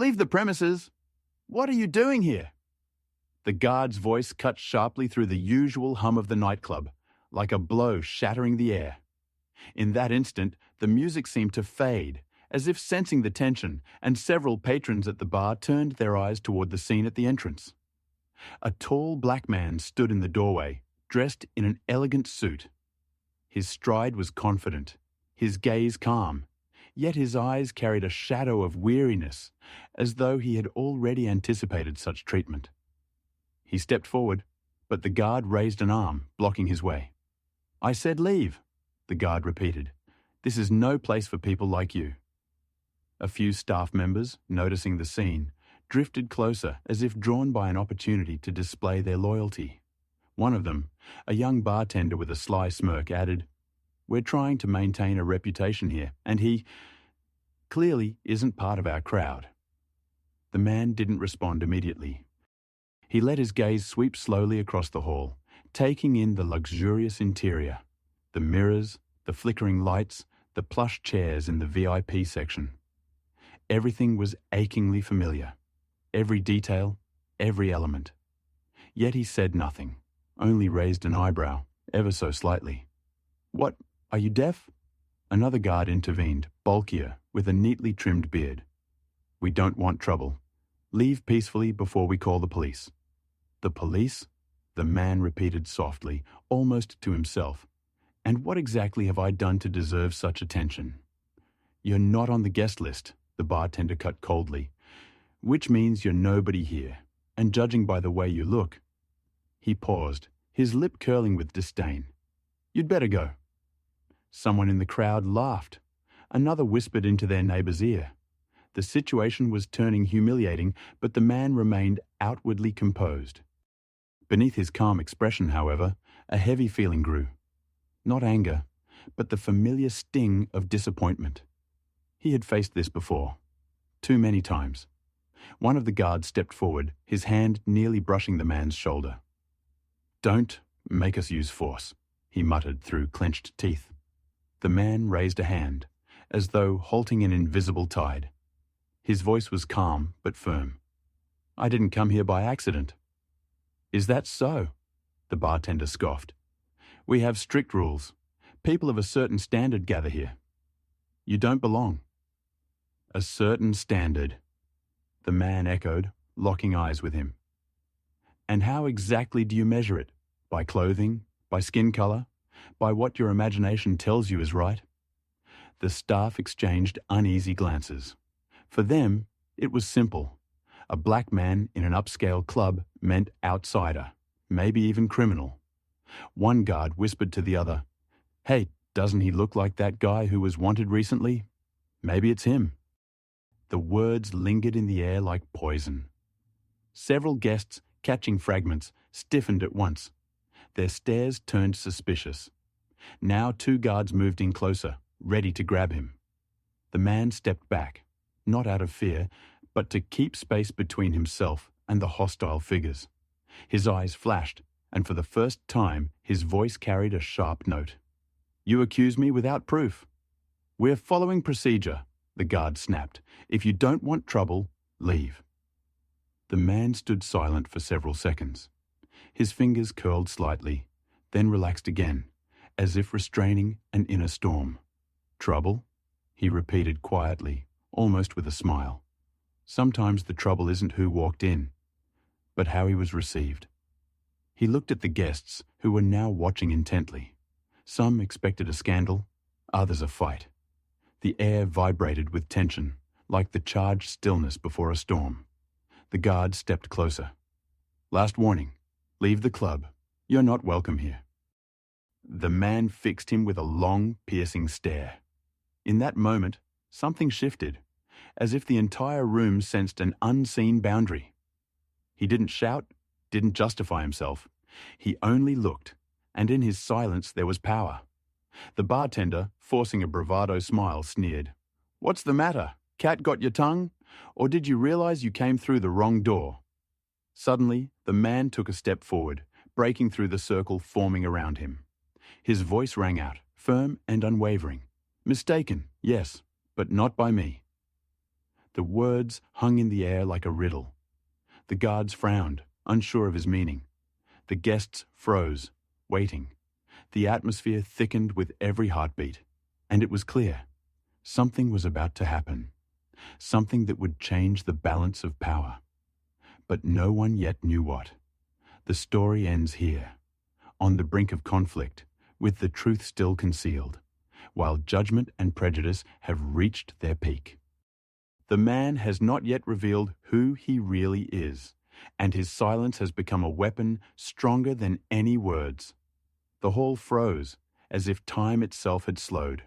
Leave the premises! What are you doing here? The guard's voice cut sharply through the usual hum of the nightclub, like a blow shattering the air. In that instant, the music seemed to fade, as if sensing the tension, and several patrons at the bar turned their eyes toward the scene at the entrance. A tall black man stood in the doorway, dressed in an elegant suit. His stride was confident, his gaze calm, yet his eyes carried a shadow of weariness, as though he had already anticipated such treatment. He stepped forward, but the guard raised an arm, blocking his way. "I said leave," the guard repeated. "This is no place for people like you." A few staff members, noticing the scene, drifted closer as if drawn by an opportunity to display their loyalty. One of them, a young bartender with a sly smirk, added, "We're trying to maintain a reputation here, and he clearly isn't part of our crowd." The man didn't respond immediately. He let his gaze sweep slowly across the hall, taking in the luxurious interior, the mirrors, the flickering lights, the plush chairs in the VIP section. Everything was achingly familiar. Every detail, every element. Yet he said nothing, only raised an eyebrow, ever so slightly. "What, are you deaf?" Another guard intervened, bulkier, with a neatly trimmed beard. "We don't want trouble. Leave peacefully before we call the police." "The police?" the man repeated softly, almost to himself. "And what exactly have I done to deserve such attention?" "You're not on the guest list," the bartender cut coldly, "which means you're nobody here, and judging by the way you look—" He paused, his lip curling with disdain. "You'd better go." Someone in the crowd laughed. Another whispered into their neighbor's ear. The situation was turning humiliating, but the man remained outwardly composed. Beneath his calm expression, however, a heavy feeling grew. Not anger, but the familiar sting of disappointment. He had faced this before. Too many times. One of the guards stepped forward, his hand nearly brushing the man's shoulder. "Don't make us use force," he muttered through clenched teeth. The man raised a hand, as though halting an invisible tide. His voice was calm but firm. "I didn't come here by accident." "Is that so?" the bartender scoffed. "We have strict rules. People of a certain standard gather here. You don't belong." "A certain standard," the man echoed, locking eyes with him. "And how exactly do you measure it? By clothing? By skin color? By what your imagination tells you is right?" The staff exchanged uneasy glances. For them, it was simple. A black man in an upscale club meant outsider, maybe even criminal. One guard whispered to the other, "Hey, doesn't he look like that guy who was wanted recently? Maybe it's him." The words lingered in the air like poison. Several guests, catching fragments, stiffened at once. Their stares turned suspicious. Now 2 guards moved in closer, ready to grab him. The man stepped back, not out of fear, but to keep space between himself and the hostile figures. His eyes flashed, and for the first time his voice carried a sharp note. "You accuse me without proof." "We're following procedure," the guard snapped. "If you don't want trouble, leave." The man stood silent for several seconds. His fingers curled slightly, then relaxed again, as if restraining an inner storm. "Trouble?" he repeated quietly, almost with a smile. Sometimes the trouble isn't who walked in, but how he was received. He looked at the guests, who were now watching intently. Some expected a scandal, others a fight. The air vibrated with tension, like the charged stillness before a storm. The guard stepped closer. "Last warning. Leave the club. You're not welcome here." The man fixed him with a long, piercing stare. In that moment, something shifted, as if the entire room sensed an unseen boundary. He didn't shout, didn't justify himself. He only looked, and in his silence there was power. The bartender, forcing a bravado smile, sneered. "What's the matter? Cat got your tongue? Or did you realize you came through the wrong door?" Suddenly, the man took a step forward, breaking through the circle forming around him. His voice rang out, firm and unwavering. "Mistaken, yes, but not by me." The words hung in the air like a riddle. The guards frowned, unsure of his meaning. The guests froze, waiting. The atmosphere thickened with every heartbeat, and it was clear. Something was about to happen. Something that would change the balance of power. But no one yet knew what. The story ends here, on the brink of conflict, with the truth still concealed, while judgment and prejudice have reached their peak. The man has not yet revealed who he really is, and his silence has become a weapon stronger than any words. The hall froze, as if time itself had slowed.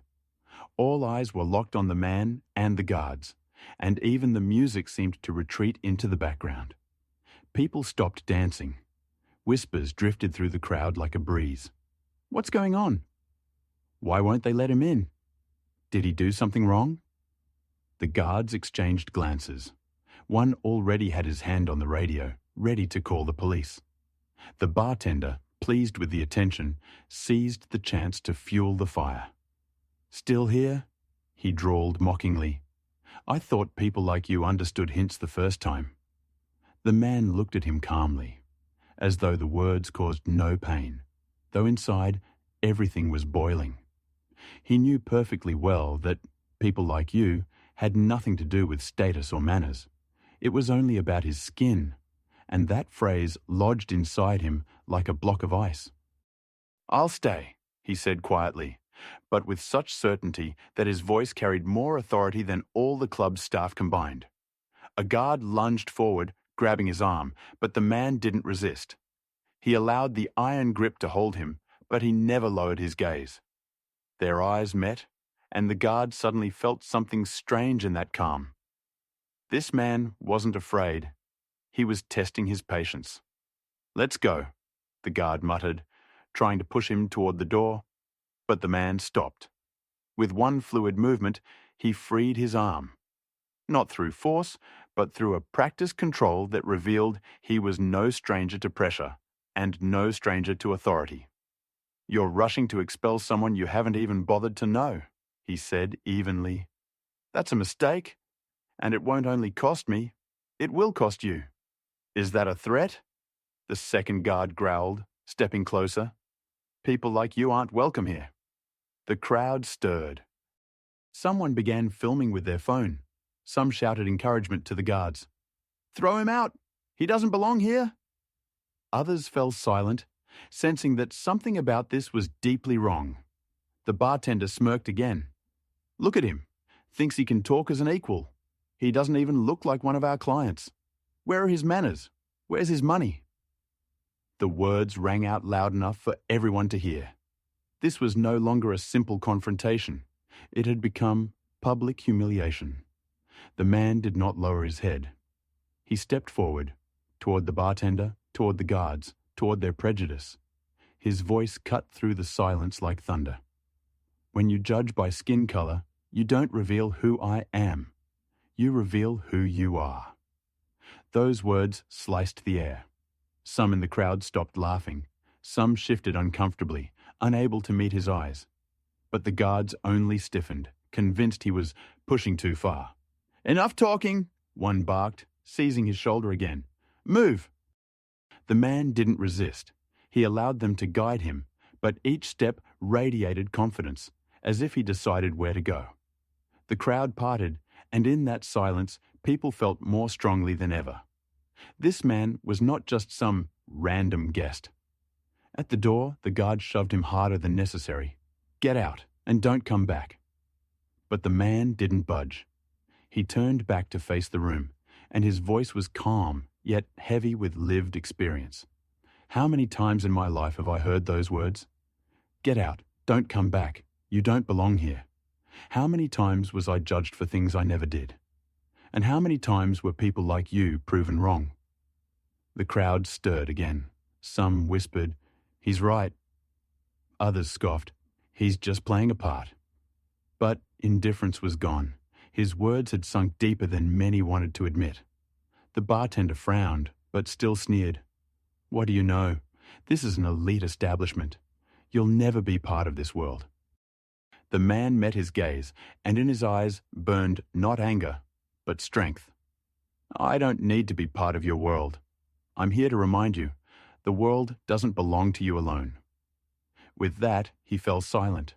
All eyes were locked on the man and the guards, and even the music seemed to retreat into the background. People stopped dancing. Whispers drifted through the crowd like a breeze. What's going on? Why won't they let him in? Did he do something wrong? The guards exchanged glances. One already had his hand on the radio, ready to call the police. The bartender, pleased with the attention, seized the chance to fuel the fire. Still here? He drawled mockingly. I thought people like you understood hints the first time. The man looked at him calmly, as though the words caused no pain, though inside everything was boiling. He knew perfectly well that people like you had nothing to do with status or manners. It was only about his skin, and that phrase lodged inside him like a block of ice. I'll stay, he said quietly, but with such certainty that his voice carried more authority than all the club's staff combined. A guard lunged forward, grabbing his arm, but the man didn't resist. He allowed the iron grip to hold him, but he never lowered his gaze. Their eyes met, and the guard suddenly felt something strange in that calm. This man wasn't afraid. He was testing his patience. Let's go, the guard muttered, trying to push him toward the door, but the man stopped. With one fluid movement, he freed his arm. Not through force, but through a practiced control that revealed he was no stranger to pressure and no stranger to authority. You're rushing to expel someone you haven't even bothered to know, he said evenly. That's a mistake, and it won't only cost me, it will cost you. Is that a threat? The second guard growled, stepping closer. People like you aren't welcome here. The crowd stirred. Someone began filming with their phone. Some shouted encouragement to the guards. Throw him out! He doesn't belong here! Others fell silent, sensing that something about this was deeply wrong. The bartender smirked again. Look at him. Thinks he can talk as an equal. He doesn't even look like one of our clients. Where are his manners? Where's his money? The words rang out loud enough for everyone to hear. This was no longer a simple confrontation. It had become public humiliation. The man did not lower his head. He stepped forward, toward the bartender, toward the guards, toward their prejudice. His voice cut through the silence like thunder. When you judge by skin color, you don't reveal who I am. You reveal who you are. Those words sliced the air. Some in the crowd stopped laughing. Some shifted uncomfortably, unable to meet his eyes. But the guards only stiffened, convinced he was pushing too far. Enough talking, one barked, seizing his shoulder again. Move! The man didn't resist. He allowed them to guide him, but each step radiated confidence, as if he decided where to go. The crowd parted, and in that silence, people felt more strongly than ever. This man was not just some random guest. At the door, the guard shoved him harder than necessary. Get out, and don't come back. But the man didn't budge. He turned back to face the room, and his voice was calm, yet heavy with lived experience. How many times in my life have I heard those words? Get out, don't come back, you don't belong here. How many times was I judged for things I never did? And how many times were people like you proven wrong? The crowd stirred again. Some whispered, he's right. Others scoffed, he's just playing a part. But indifference was gone. His words had sunk deeper than many wanted to admit. The bartender frowned, but still sneered. What do you know? This is an elite establishment. You'll never be part of this world. The man met his gaze, and in his eyes burned not anger, but strength. I don't need to be part of your world. I'm here to remind you, the world doesn't belong to you alone. With that, he fell silent.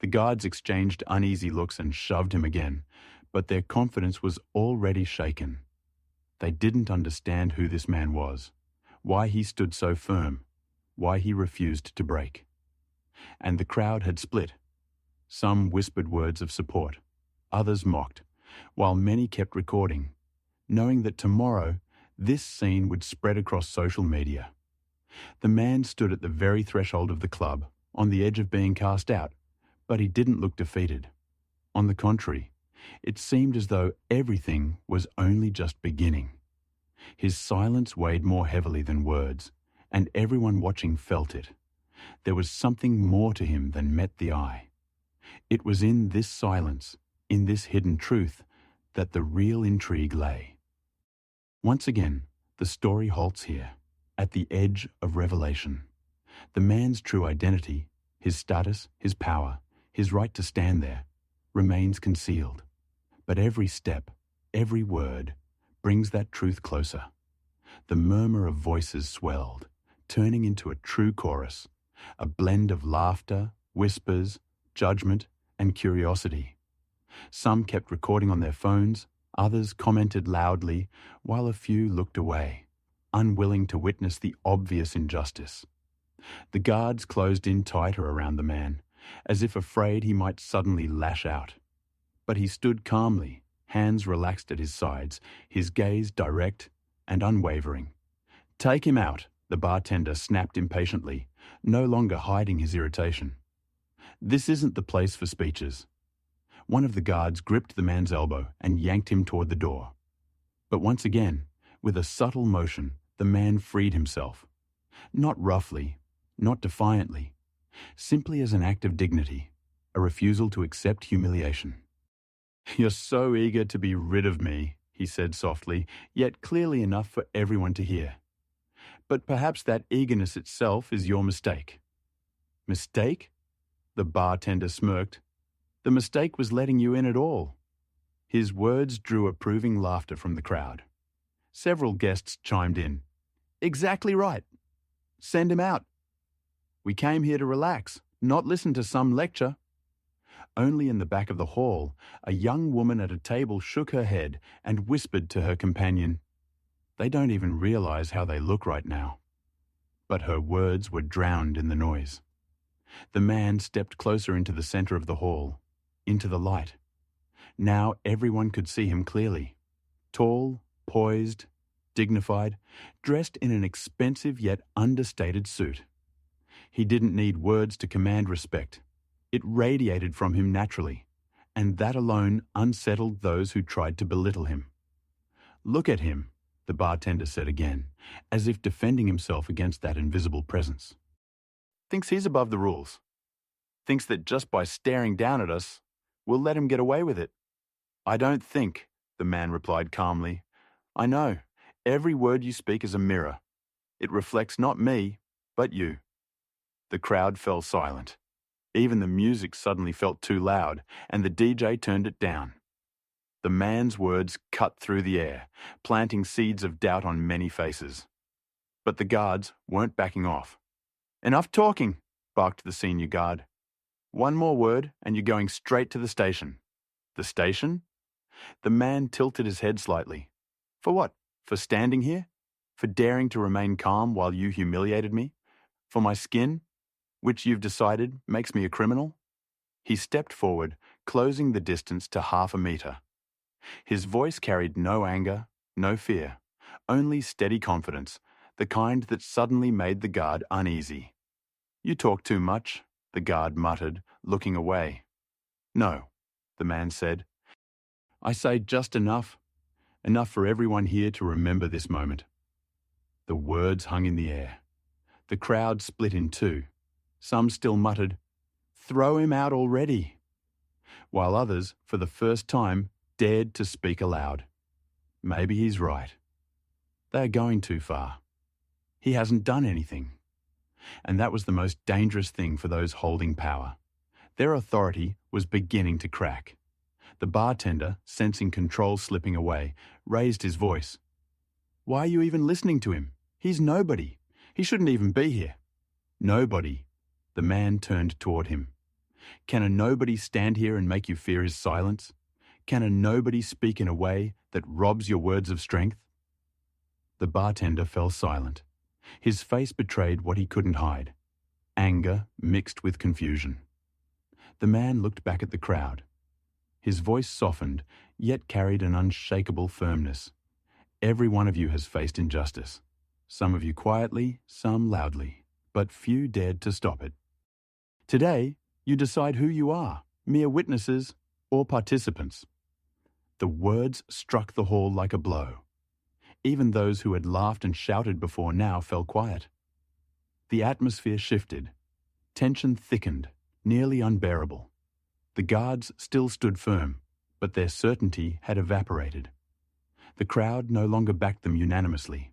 The guards exchanged uneasy looks and shoved him again, but their confidence was already shaken. They didn't understand who this man was, why he stood so firm, why he refused to break. And the crowd had split. Some whispered words of support, others mocked, while many kept recording, knowing that tomorrow this scene would spread across social media. The man stood at the very threshold of the club, on the edge of being cast out, but he didn't look defeated. On the contrary, it seemed as though everything was only just beginning. His silence weighed more heavily than words, and everyone watching felt it. There was something more to him than met the eye. It was in this silence, in this hidden truth, that the real intrigue lay. Once again, the story halts here, at the edge of revelation. The man's true identity, his status, his power, his right to stand there, remains concealed. But every step, every word, brings that truth closer. The murmur of voices swelled, turning into a true chorus, a blend of laughter, whispers, judgment, and curiosity. Some kept recording on their phones, others commented loudly, while a few looked away, unwilling to witness the obvious injustice. The guards closed in tighter around the man, as if afraid he might suddenly lash out. But he stood calmly, hands relaxed at his sides, his gaze direct and unwavering. "Take him out," the bartender snapped impatiently, no longer hiding his irritation. "This isn't the place for speeches." One of the guards gripped the man's elbow and yanked him toward the door. But once again, with a subtle motion, the man freed himself. Not roughly, not defiantly, simply as an act of dignity, a refusal to accept humiliation. "You're so eager to be rid of me," he said softly, yet clearly enough for everyone to hear. "But perhaps that eagerness itself is your mistake." "Mistake?" The bartender smirked. "The mistake was letting you in at all." His words drew approving laughter from the crowd. Several guests chimed in. "Exactly right. Send him out. We came here to relax, not listen to some lecture." Only in the back of the hall, a young woman at a table shook her head and whispered to her companion, "They don't even realize how they look right now." But her words were drowned in the noise. The man stepped closer into the center of the hall, into the light. Now everyone could see him clearly. Tall, poised, dignified, dressed in an expensive yet understated suit. He didn't need words to command respect. It radiated from him naturally, and that alone unsettled those who tried to belittle him. "Look at him," the bartender said again, as if defending himself against that invisible presence. "Thinks he's above the rules. Thinks that just by staring down at us, we'll let him get away with it." "I don't think," the man replied calmly. "I know. Every word you speak is a mirror. It reflects not me, but you." The crowd fell silent. Even the music suddenly felt too loud, and the DJ turned it down. The man's words cut through the air, planting seeds of doubt on many faces. But the guards weren't backing off. "Enough talking," barked the senior guard. "One more word, and you're going straight to the station." "The station?" The man tilted his head slightly. "For what? For standing here? For daring to remain calm while you humiliated me? For my skin, which you've decided makes me a criminal?" He stepped forward, closing the distance to 1/2 meter. His voice carried no anger, no fear, only steady confidence, the kind that suddenly made the guard uneasy. "You talk too much," the guard muttered, looking away. "No," the man said. "I say just enough. Enough for everyone here to remember this moment." The words hung in the air. The crowd split in two. Some still muttered, "Throw him out already," while others, for the first time, dared to speak aloud. Maybe he's right. They are going too far. He hasn't done anything. And that was the most dangerous thing for those holding power. Their authority was beginning to crack. The bartender, sensing control slipping away, raised his voice. "Why are you even listening to him? He's nobody. He shouldn't even be here." "Nobody." The man turned toward him. "Can a nobody stand here and make you fear his silence? Can a nobody speak in a way that robs your words of strength?" The bartender fell silent. His face betrayed what he couldn't hide: anger mixed with confusion. The man looked back at the crowd. His voice softened, yet carried an unshakable firmness. "Every one of you has faced injustice. Some of you quietly, some loudly, but few dared to stop it. Today, you decide who you are, mere witnesses or participants." The words struck the hall like a blow. Even those who had laughed and shouted before now fell quiet. The atmosphere shifted. Tension thickened, nearly unbearable. The guards still stood firm, but their certainty had evaporated. The crowd no longer backed them unanimously.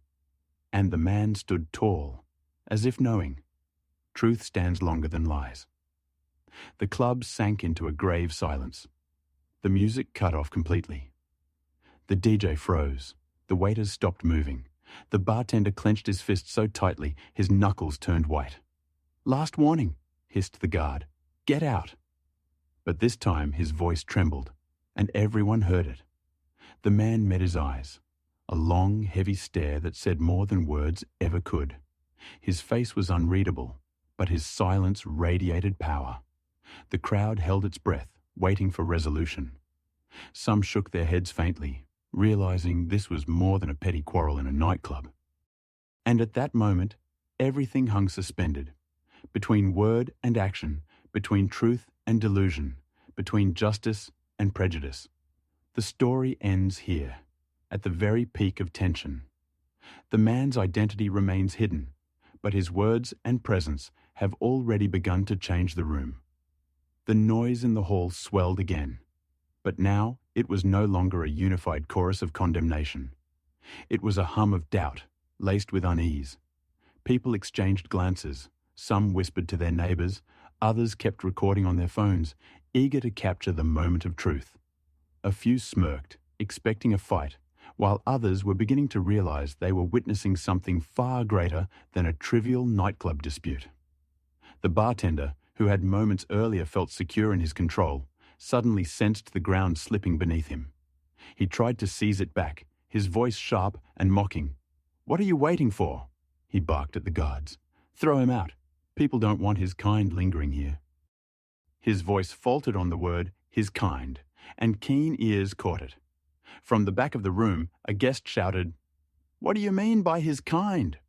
And the man stood tall, as if knowing, truth stands longer than lies. The club sank into a grave silence. The music cut off completely. The DJ froze. The waiters stopped moving. The bartender clenched his fist so tightly his knuckles turned white. "Last warning," hissed the guard. "Get out." But this time his voice trembled, and everyone heard it. The man met his eyes, a long, heavy stare that said more than words ever could. His face was unreadable, but his silence radiated power. The crowd held its breath, waiting for resolution. Some shook their heads faintly, realizing this was more than a petty quarrel in a nightclub. And at that moment, everything hung suspended. Between word and action, between truth and delusion, between justice and prejudice. The story ends here, at the very peak of tension. The man's identity remains hidden, but his words and presence have already begun to change the room. The noise in the hall swelled again, but now it was no longer a unified chorus of condemnation. It was a hum of doubt, laced with unease. People exchanged glances. Some whispered to their neighbors. Others kept recording on their phones, eager to capture the moment of truth. A few smirked, expecting a fight, while others were beginning to realize they were witnessing something far greater than a trivial nightclub dispute. The bartender, who had moments earlier felt secure in his control, suddenly sensed the ground slipping beneath him. He tried to seize it back, his voice sharp and mocking. "What are you waiting for?" he barked at the guards. "Throw him out. People don't want his kind lingering here." His voice faltered on the word, his kind, and keen ears caught it. From the back of the room, a guest shouted, "What do you mean by his kind?"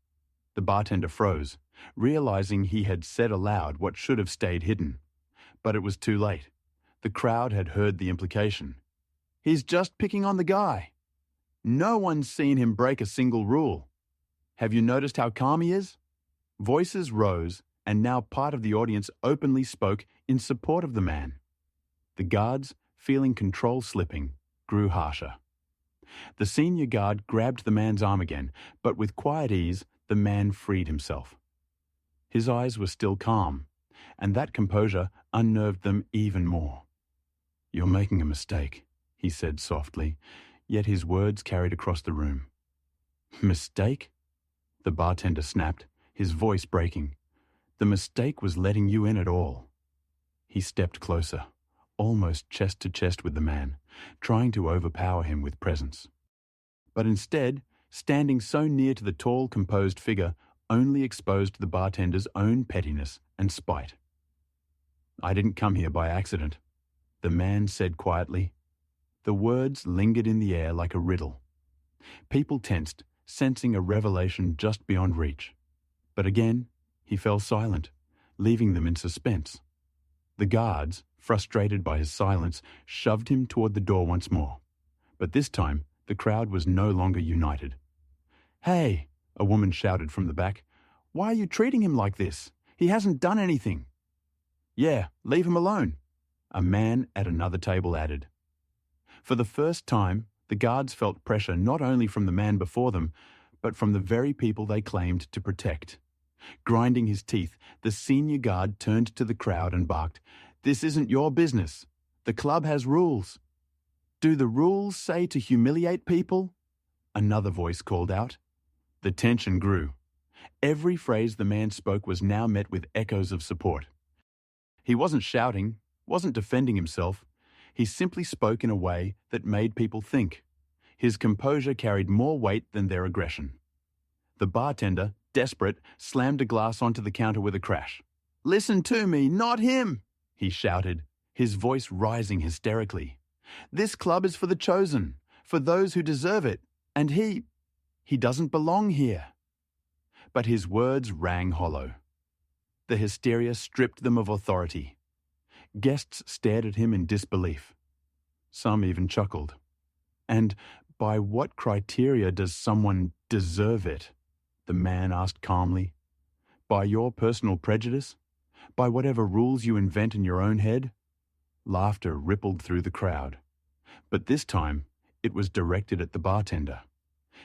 The bartender froze, realizing he had said aloud what should have stayed hidden. But it was too late. The crowd had heard the implication. "He's just picking on the guy. No one's seen him break a single rule. Have you noticed how calm he is?" Voices rose, and now part of the audience openly spoke in support of the man. The guards, feeling control slipping, grew harsher. The senior guard grabbed the man's arm again, but with quiet ease, the man freed himself. His eyes were still calm, and that composure unnerved them even more. "You're making a mistake," he said softly, yet his words carried across the room. "Mistake?" The bartender snapped, his voice breaking. "The mistake was letting you in at all." He stepped closer, almost chest to chest with the man, trying to overpower him with presence. But instead, standing so near to the tall, composed figure, only exposed the bartender's own pettiness and spite. "I didn't come here by accident," the man said quietly. The words lingered in the air like a riddle. People tensed, sensing a revelation just beyond reach. But again, he fell silent, leaving them in suspense. The guards, frustrated by his silence, shoved him toward the door once more. But this time, the crowd was no longer united. "Hey," a woman shouted from the back, "why are you treating him like this? He hasn't done anything." "Yeah, leave him alone," a man at another table added. For the first time, the guards felt pressure not only from the man before them, but from the very people they claimed to protect. Grinding his teeth, the senior guard turned to the crowd and barked, "This isn't your business. The club has rules." Do the rules say to humiliate people? Another voice called out. The tension grew. Every phrase the man spoke was now met with echoes of support. He wasn't shouting, wasn't defending himself. He simply spoke in a way that made people think. His composure carried more weight than their aggression. The bartender, desperate, slammed a glass onto the counter with a crash. Listen to me, not him, he shouted, his voice rising hysterically. This club is for the chosen, for those who deserve it, and he doesn't belong here. But his words rang hollow. The hysteria stripped them of authority. Guests stared at him in disbelief. Some even chuckled. And by what criteria does someone deserve it? The man asked calmly. By your personal prejudice? By whatever rules you invent in your own head? Laughter rippled through the crowd. But this time, it was directed at the bartender.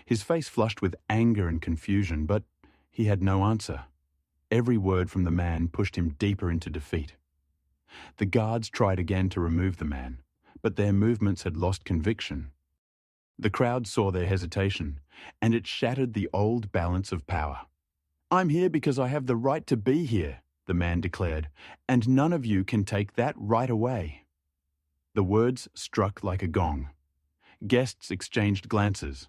His face flushed with anger and confusion, but he had no answer. Every word from the man pushed him deeper into defeat. The guards tried again to remove the man, but their movements had lost conviction. The crowd saw their hesitation, and it shattered the old balance of power. I'm here because I have the right to be here, the man declared, and none of you can take that right away. The words struck like a gong. Guests exchanged glances.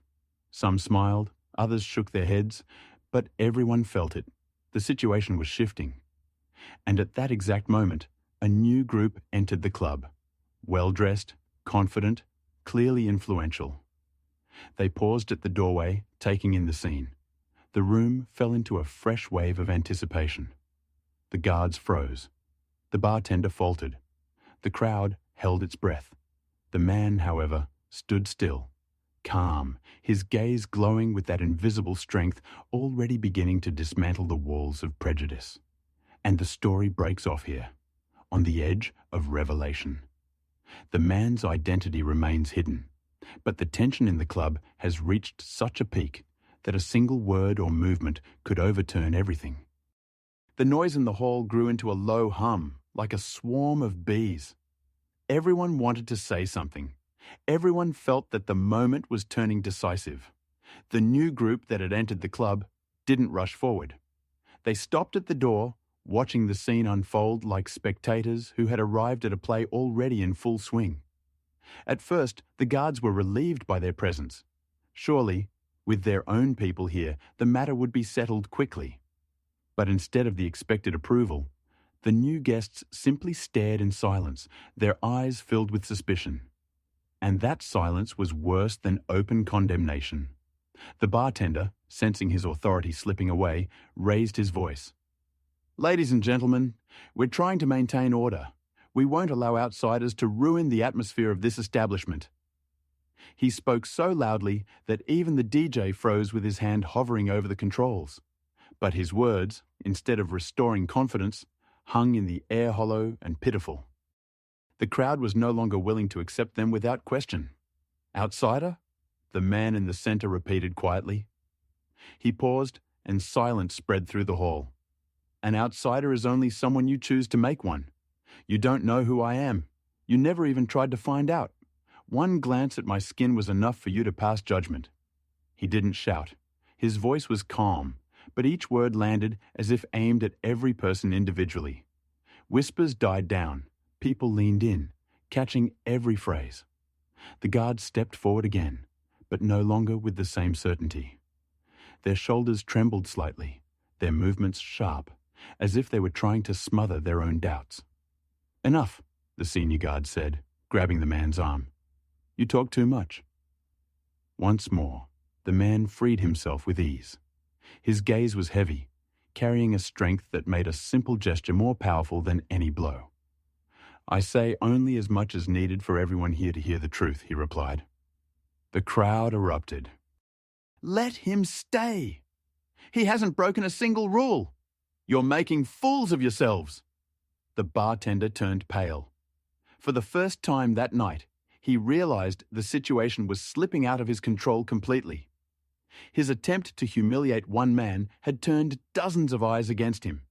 Some smiled, others shook their heads, but everyone felt it. The situation was shifting. And at that exact moment, a new group entered the club. Well-dressed, confident, clearly influential. They paused at the doorway, taking in the scene. The room fell into a fresh wave of anticipation. The guards froze. The bartender faltered. The crowd held its breath. The man, however, stood still, calm, his gaze glowing with that invisible strength already beginning to dismantle the walls of prejudice. And the story breaks off here, on the edge of revelation. The man's identity remains hidden, but the tension in the club has reached such a peak that a single word or movement could overturn everything. The noise in the hall grew into a low hum, like a swarm of bees. Everyone wanted to say something. Everyone felt that the moment was turning decisive. The new group that had entered the club didn't rush forward. They stopped at the door, watching the scene unfold like spectators who had arrived at a play already in full swing. At first, the guards were relieved by their presence. Surely, with their own people here, the matter would be settled quickly. But instead of the expected approval, the new guests simply stared in silence, their eyes filled with suspicion. And that silence was worse than open condemnation. The bartender, sensing his authority slipping away, raised his voice. Ladies and gentlemen, we're trying to maintain order. We won't allow outsiders to ruin the atmosphere of this establishment. He spoke so loudly that even the DJ froze with his hand hovering over the controls. But his words, instead of restoring confidence, hung in the air hollow and pitiful. The crowd was no longer willing to accept them without question. Outsider? The man in the center repeated quietly. He paused, and silence spread through the hall. An outsider is only someone you choose to make one. You don't know who I am. You never even tried to find out. One glance at my skin was enough for you to pass judgment. He didn't shout. His voice was calm, but each word landed as if aimed at every person individually. Whispers died down. People leaned in, catching every phrase. The guards stepped forward again, but no longer with the same certainty. Their shoulders trembled slightly, their movements sharp, as if they were trying to smother their own doubts. Enough, the senior guard said, grabbing the man's arm. You talk too much. Once more, the man freed himself with ease. His gaze was heavy, carrying a strength that made a simple gesture more powerful than any blow. I say only as much as needed for everyone here to hear the truth, he replied. The crowd erupted. Let him stay. He hasn't broken a single rule. You're making fools of yourselves. The bartender turned pale. For the first time that night, he realized the situation was slipping out of his control completely. His attempt to humiliate one man had turned dozens of eyes against him.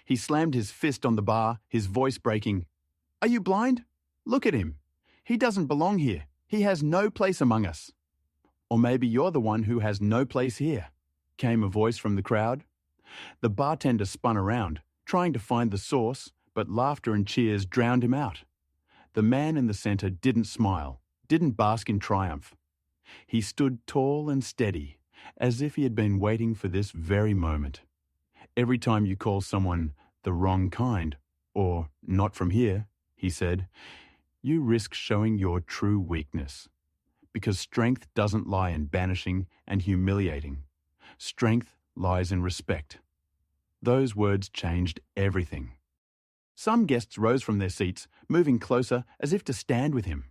He slammed his fist on the bar, his voice breaking. Are you blind? Look at him. He doesn't belong here. He has no place among us. Or maybe you're the one who has no place here, came a voice from the crowd. The bartender spun around, trying to find the source, but laughter and cheers drowned him out. The man in the center didn't smile, didn't bask in triumph. He stood tall and steady, as if he had been waiting for this very moment. Every time you call someone the wrong kind, or not from here, he said, you risk showing your true weakness. Because strength doesn't lie in banishing and humiliating. Strength lies in respect. Those words changed everything. Some guests rose from their seats, moving closer as if to stand with him.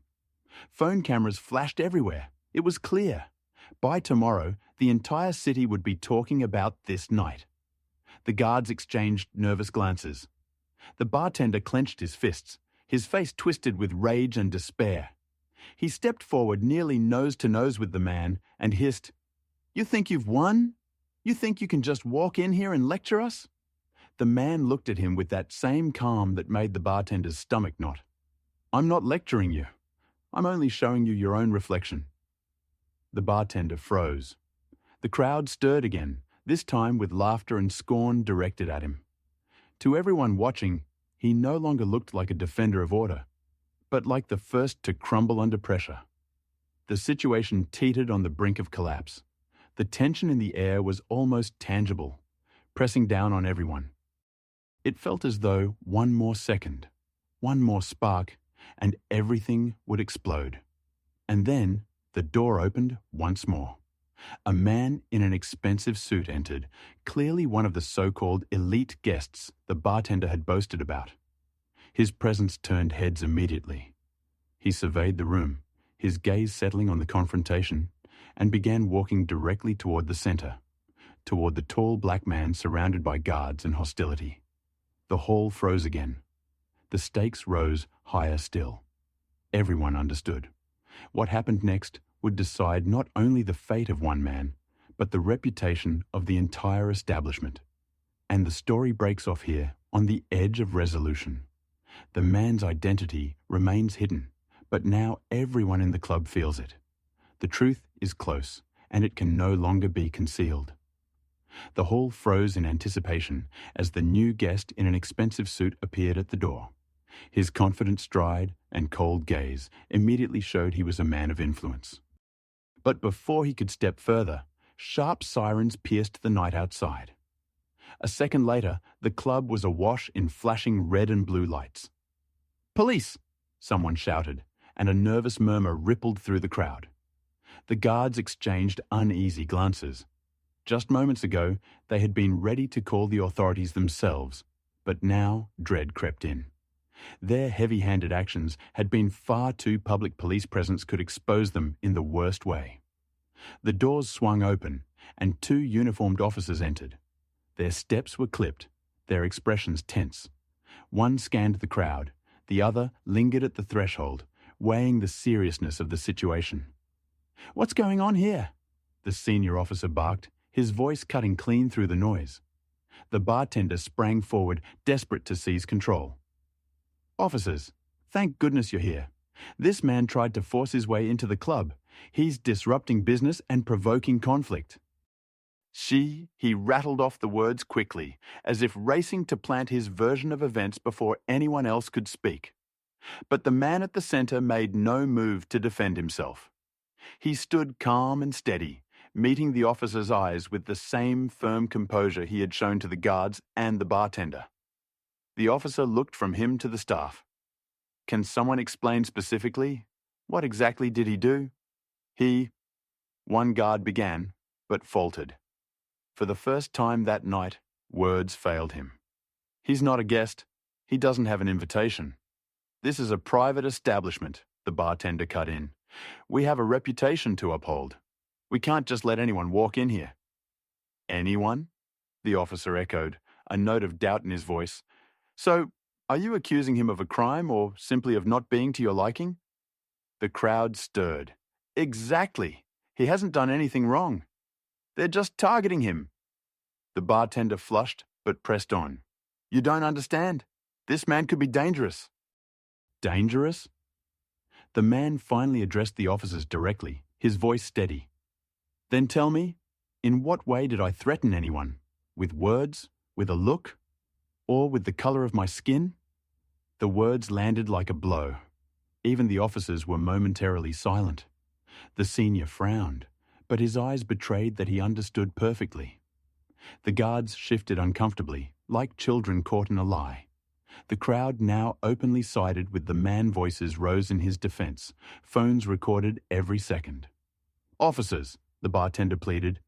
Phone cameras flashed everywhere. It was clear. By tomorrow, the entire city would be talking about this night. The guards exchanged nervous glances. The bartender clenched his fists, his face twisted with rage and despair. He stepped forward nearly nose to nose with the man and hissed, "You think you've won? You think you can just walk in here and lecture us?" The man looked at him with that same calm that made the bartender's stomach knot. "I'm not lecturing you. I'm only showing you your own reflection." The bartender froze. The crowd stirred again, this time with laughter and scorn directed at him. To everyone watching, he no longer looked like a defender of order, but like the first to crumble under pressure. The situation teetered on the brink of collapse. The tension in the air was almost tangible, pressing down on everyone. It felt as though one more second, one more spark, and everything would explode. And then the door opened once more. A man in an expensive suit entered, clearly one of the so-called elite guests the bartender had boasted about. His presence turned heads immediately. He surveyed the room, his gaze settling on the confrontation, and began walking directly toward the center, toward the tall black man surrounded by guards and hostility. The hall froze again. The stakes rose higher still. Everyone understood. What happened next would decide not only the fate of one man, but the reputation of the entire establishment. And the story breaks off here on the edge of resolution. The man's identity remains hidden, but now everyone in the club feels it. The truth is close, and it can no longer be concealed. The hall froze in anticipation as the new guest in an expensive suit appeared at the door. His confident stride and cold gaze immediately showed he was a man of influence. But before he could step further, sharp sirens pierced the night outside. A second later, the club was awash in flashing red and blue lights. "Police!" someone shouted, and a nervous murmur rippled through the crowd. The guards exchanged uneasy glances. Just moments ago, they had been ready to call the authorities themselves, but now dread crept in. Their heavy-handed actions had been far too public. Police presence could expose them in the worst way. The doors swung open, and two uniformed officers entered. Their steps were clipped, their expressions tense. One scanned the crowd, the other lingered at the threshold, weighing the seriousness of the situation. "What's going on here?" the senior officer barked, his voice cutting clean through the noise. The bartender sprang forward, desperate to seize control. "Officers, thank goodness you're here. This man tried to force his way into the club. He's disrupting business and provoking conflict." He rattled off the words quickly, as if racing to plant his version of events before anyone else could speak. But the man at the center made no move to defend himself. He stood calm and steady, meeting the officer's eyes with the same firm composure he had shown to the guards and the bartender. The officer looked from him to the staff. "Can someone explain specifically? What exactly did he do?" One guard began, but faltered. For the first time that night, words failed him. "He's not a guest. He doesn't have an invitation. This is a private establishment," the bartender cut in. "We have a reputation to uphold. We can't just let anyone walk in here." "Anyone?" the officer echoed, a note of doubt in his voice. "So, are you accusing him of a crime or simply of not being to your liking?" The crowd stirred. "Exactly. He hasn't done anything wrong. They're just targeting him." The bartender flushed but pressed on. "You don't understand. This man could be dangerous." "Dangerous?" The man finally addressed the officers directly, his voice steady. "Then tell me, in what way did I threaten anyone? With words? With a look? Or with the color of my skin?" The words landed like a blow. Even the officers were momentarily silent. The senior frowned, but his eyes betrayed that he understood perfectly. The guards shifted uncomfortably, like children caught in a lie. The crowd now openly sided with the man. Voices rose in his defense. Phones recorded every second. "Officers," the bartender pleaded,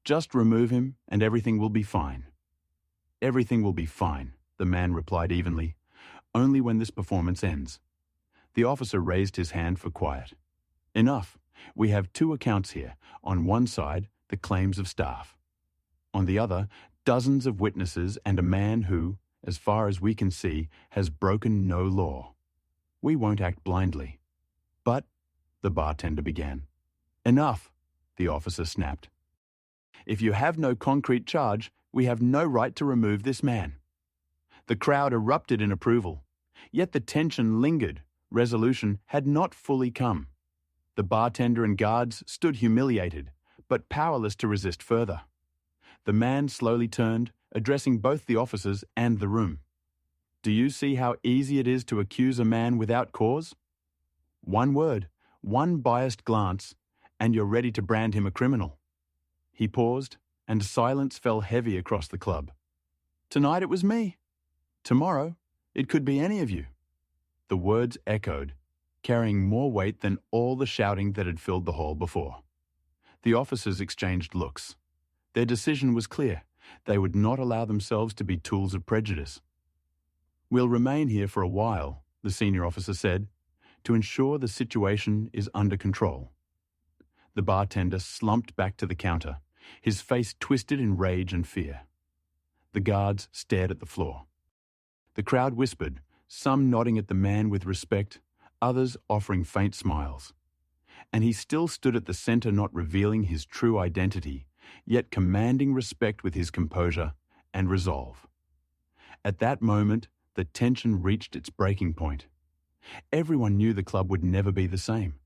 "just remove him and everything will be fine." "Everything will be fine," the man replied evenly, "only when this performance ends." The officer raised his hand for quiet. "Enough. We have two accounts here. On one side, the claims of staff. On the other, dozens of witnesses and a man who, as far as we can see, has broken no law. We won't act blindly." "But," the bartender began. "Enough," the officer snapped. "If you have no concrete charge, we have no right to remove this man." The crowd erupted in approval. Yet the tension lingered. Resolution had not fully come. The bartender and guards stood humiliated, but powerless to resist further. The man slowly turned, addressing both the officers and the room. "Do you see how easy it is to accuse a man without cause? One word, one biased glance, and you're ready to brand him a criminal." He paused, and silence fell heavy across the club. "Tonight it was me. Tomorrow, it could be any of you." The words echoed, carrying more weight than all the shouting that had filled the hall before. The officers exchanged looks. Their decision was clear. They would not allow themselves to be tools of prejudice. "We'll remain here for a while," the senior officer said, "to ensure the situation is under control." The bartender slumped back to the counter, his face twisted in rage and fear. The guards stared at the floor. The crowd whispered, some nodding at the man with respect, others offering faint smiles. And he still stood at the center, not revealing his true identity, yet commanding respect with his composure and resolve. At that moment, the tension reached its breaking point. Everyone knew the club would never be the same.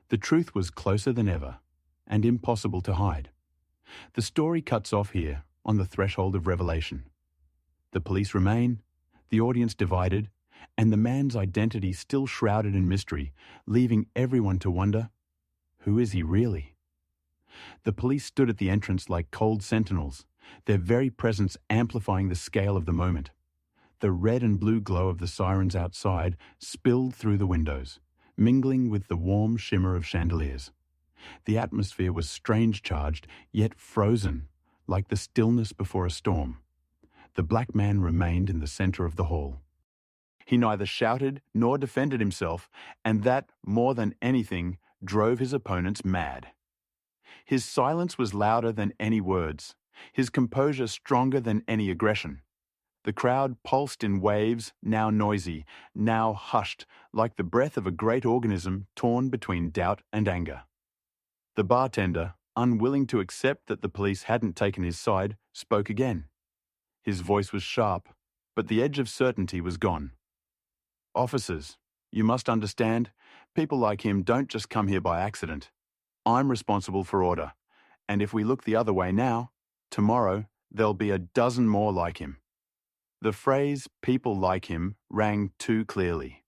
The truth was closer than ever, and impossible to hide. The story cuts off here, on the threshold of revelation. The police remain, the audience divided, and the man's identity still shrouded in mystery, leaving everyone to wonder, who is he really? The police stood at the entrance like cold sentinels, their very presence amplifying the scale of the moment. The red and blue glow of the sirens outside spilled through the windows, mingling with the warm shimmer of chandeliers. The atmosphere was strange charged, yet frozen, like the stillness before a storm. The black man remained in the center of the hall. He neither shouted nor defended himself, and that, more than anything, drove his opponents mad. His silence was louder than any words, his composure stronger than any aggression. The crowd pulsed in waves, now noisy, now hushed, like the breath of a great organism torn between doubt and anger. The bartender, unwilling to accept that the police hadn't taken his side, spoke again. His voice was sharp, but the edge of certainty was gone. "Officers, you must understand, people like him don't just come here by accident. I'm responsible for order, and if we look the other way now, tomorrow there'll be a dozen more like him." The phrase, "people like him," rang too clearly.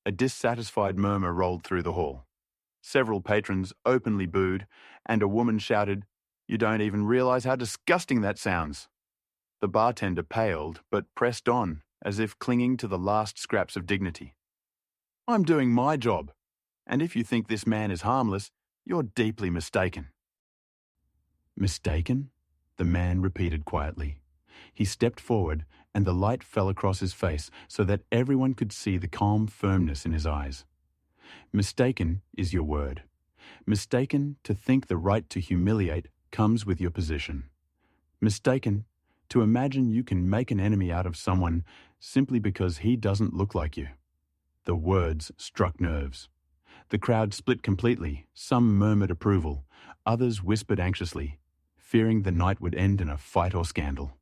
A dissatisfied murmur rolled through the hall. Several patrons openly booed, and a woman shouted, "You don't even realize how disgusting that sounds." The bartender paled, but pressed on, as if clinging to the last scraps of dignity. "I'm doing my job, and if you think this man is harmless, you're deeply mistaken." "Mistaken?" the man repeated quietly. He stepped forward, and the light fell across his face so that everyone could see the calm firmness in his eyes. "Mistaken is your word. Mistaken to think the right to humiliate comes with your position. Mistaken to imagine you can make an enemy out of someone simply because he doesn't look like you." The words struck nerves. The crowd split completely. Some murmured approval. Others whispered anxiously, fearing the night would end in a fight or scandal.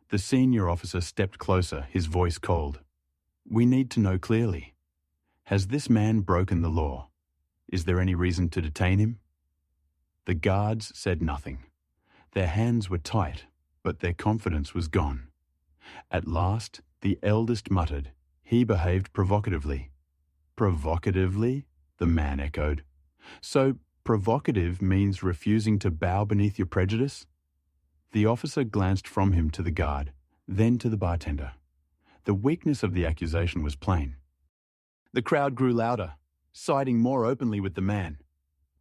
The senior officer stepped closer, his voice cold. "We need to know clearly. Has this man broken the law? Is there any reason to detain him? The guards said nothing. Their hands were tight, but their confidence was gone. At last, the eldest muttered. He behaved provocatively. Provocatively? The man echoed. So, provocative means refusing to bow beneath your prejudice? The officer glanced from him to the guard, then to the bartender. The weakness of the accusation was plain. The crowd grew louder, siding more openly with the man.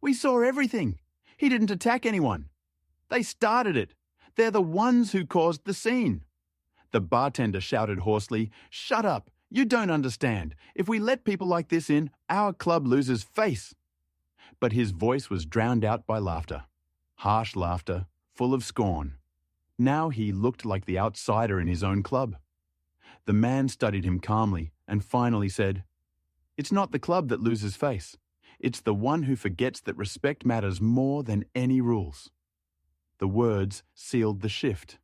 We saw everything. He didn't attack anyone. They started it. They're the ones who caused the scene. The bartender shouted hoarsely, Shut up! You don't understand. If we let people like this in, our club loses face. But his voice was drowned out by laughter. Harsh laughter, full of scorn. Now he looked like the outsider in his own club. The man studied him calmly and finally said, It's not the club that loses face. It's the one who forgets that respect matters more than any rules. The words sealed the shift.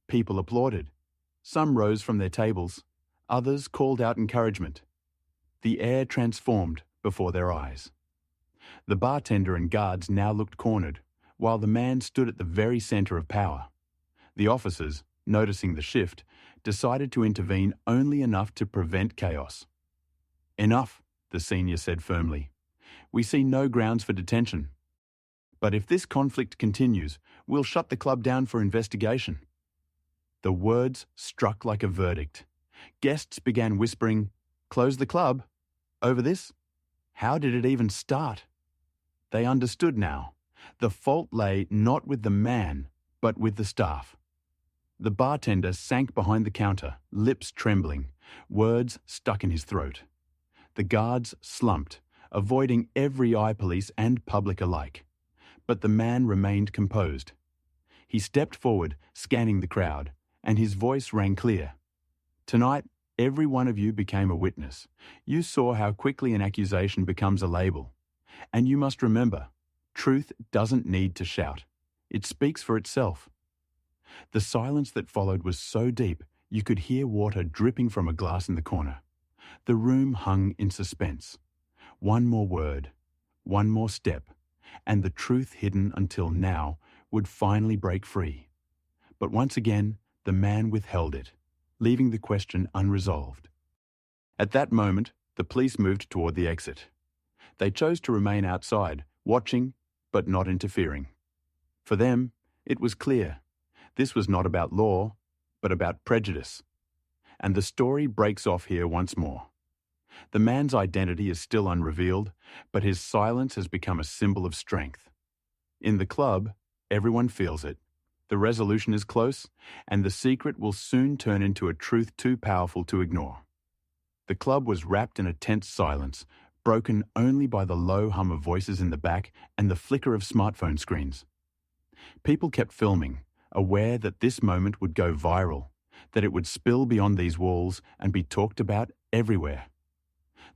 People applauded. Some rose from their tables. Others called out encouragement. The air transformed before their eyes. The bartender and guards now looked cornered, while the man stood at the very center of power. The officers, noticing the shift, decided to intervene only enough to prevent chaos. Enough, the senior said firmly. We see no grounds for detention. But if this conflict continues, we'll shut the club down for investigation. The words struck like a verdict. Guests began whispering, Close the club? Over this? How did it even start? They understood now. The fault lay not with the man, but with the staff. The bartender sank behind the counter, lips trembling, words stuck in his throat. The guards slumped, avoiding every eye police and public alike. But the man remained composed. He stepped forward, scanning the crowd, and his voice rang clear. Tonight, every one of you became a witness. You saw how quickly an accusation becomes a label. And you must remember, truth doesn't need to shout. It speaks for itself. The silence that followed was so deep, you could hear water dripping from a glass in the corner. The room hung in suspense. One more word, one more step, and the truth hidden until now would finally break free. But once again, the man withheld it, leaving the question unresolved. At that moment, the police moved toward the exit. They chose to remain outside, watching, but not interfering. For them, it was clear. This was not about law, but about prejudice. And the story breaks off here once more. The man's identity is still unrevealed, but his silence has become a symbol of strength. In the club, everyone feels it. The resolution is close, and the secret will soon turn into a truth too powerful to ignore. The club was wrapped in a tense silence, broken only by the low hum of voices in the back and the flicker of smartphone screens. People kept filming, aware that this moment would go viral, that it would spill beyond these walls and be talked about everywhere.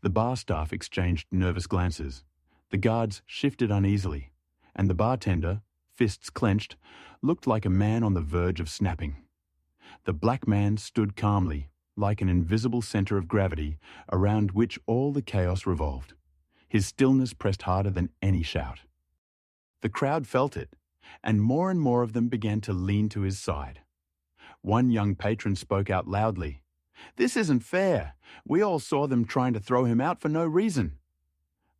The bar staff exchanged nervous glances. The guards shifted uneasily, and the bartender, fists clenched, looked like a man on the verge of snapping. The black man stood calmly, like an invisible center of gravity around which all the chaos revolved. His stillness pressed harder than any shout. The crowd felt it, and more of them began to lean to his side. One young patron spoke out loudly. This isn't fair. We all saw them trying to throw him out for no reason.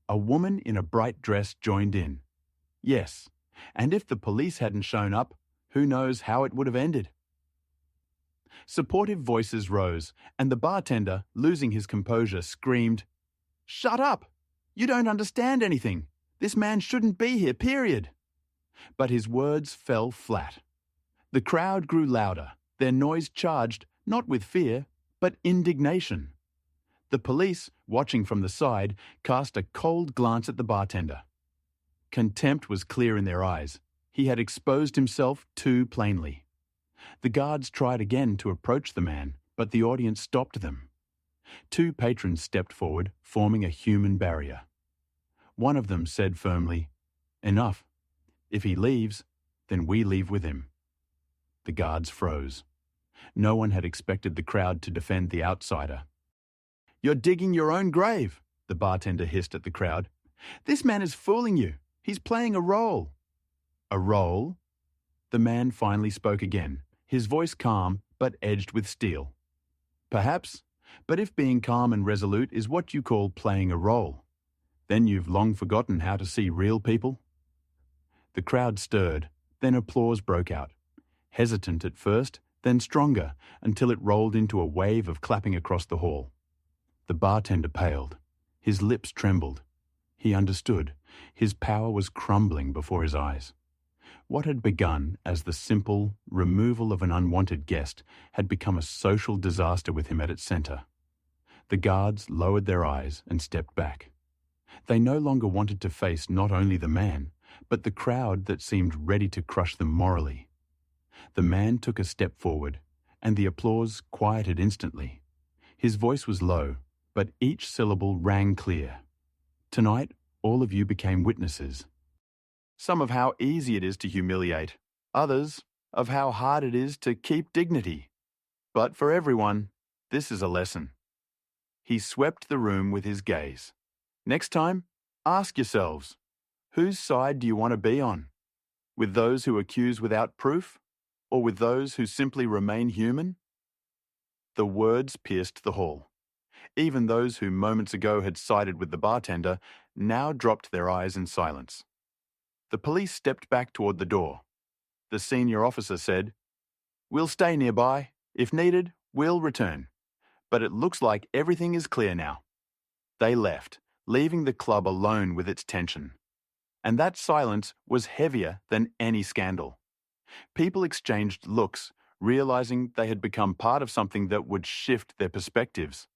A woman in a bright dress joined in. Yes, and if the police hadn't shown up, who knows how it would have ended. Supportive voices rose, and the bartender, losing his composure, screamed, Shut up! You don't understand anything. This man shouldn't be here, period. But his words fell flat. The crowd grew louder, their noise charged, not with fear, but indignation. The police, watching from the side, cast a cold glance at the bartender. Contempt was clear in their eyes. He had exposed himself too plainly. The guards tried again to approach the man, but the audience stopped them. Two patrons stepped forward, forming a human barrier. One of them said firmly, Enough. If he leaves, then we leave with him. The guards froze. No one had expected the crowd to defend the outsider. You're digging your own grave, The bartender hissed at the crowd. "This man is fooling you. He's playing a role." "A role?" The man finally spoke again, his voice calm but edged with steel. "Perhaps, but if being calm and resolute is what you call playing a role, then you've long forgotten how to see real people." The crowd stirred, then applause broke out. Hesitant at first, then stronger, until it rolled into a wave of clapping across the hall. The bartender paled. His lips trembled. He understood. His power was crumbling before his eyes. What had begun as the simple removal of an unwanted guest had become a social disaster with him at its center. The guards lowered their eyes and stepped back. They no longer wanted to face not only the man, but the crowd that seemed ready to crush them morally. The man took a step forward, and the applause quieted instantly. His voice was low, but each syllable rang clear. "Tonight, all of you became witnesses. Some of how easy it is to humiliate, others of how hard it is to keep dignity. But for everyone, this is a lesson." He swept the room with his gaze. "Next time, ask yourselves, whose side do you want to be on? With those who accuse without proof, or with those who simply remain human?" The words pierced the hall. Even those who moments ago had sided with the bartender now dropped their eyes in silence. The police stepped back toward the door. The senior officer said, "We'll stay nearby. If needed, we'll return. But it looks like everything is clear now." They left, leaving the club alone with its tension. And that silence was heavier than any scandal. People exchanged looks, realizing they had become part of something that would shift their perspectives.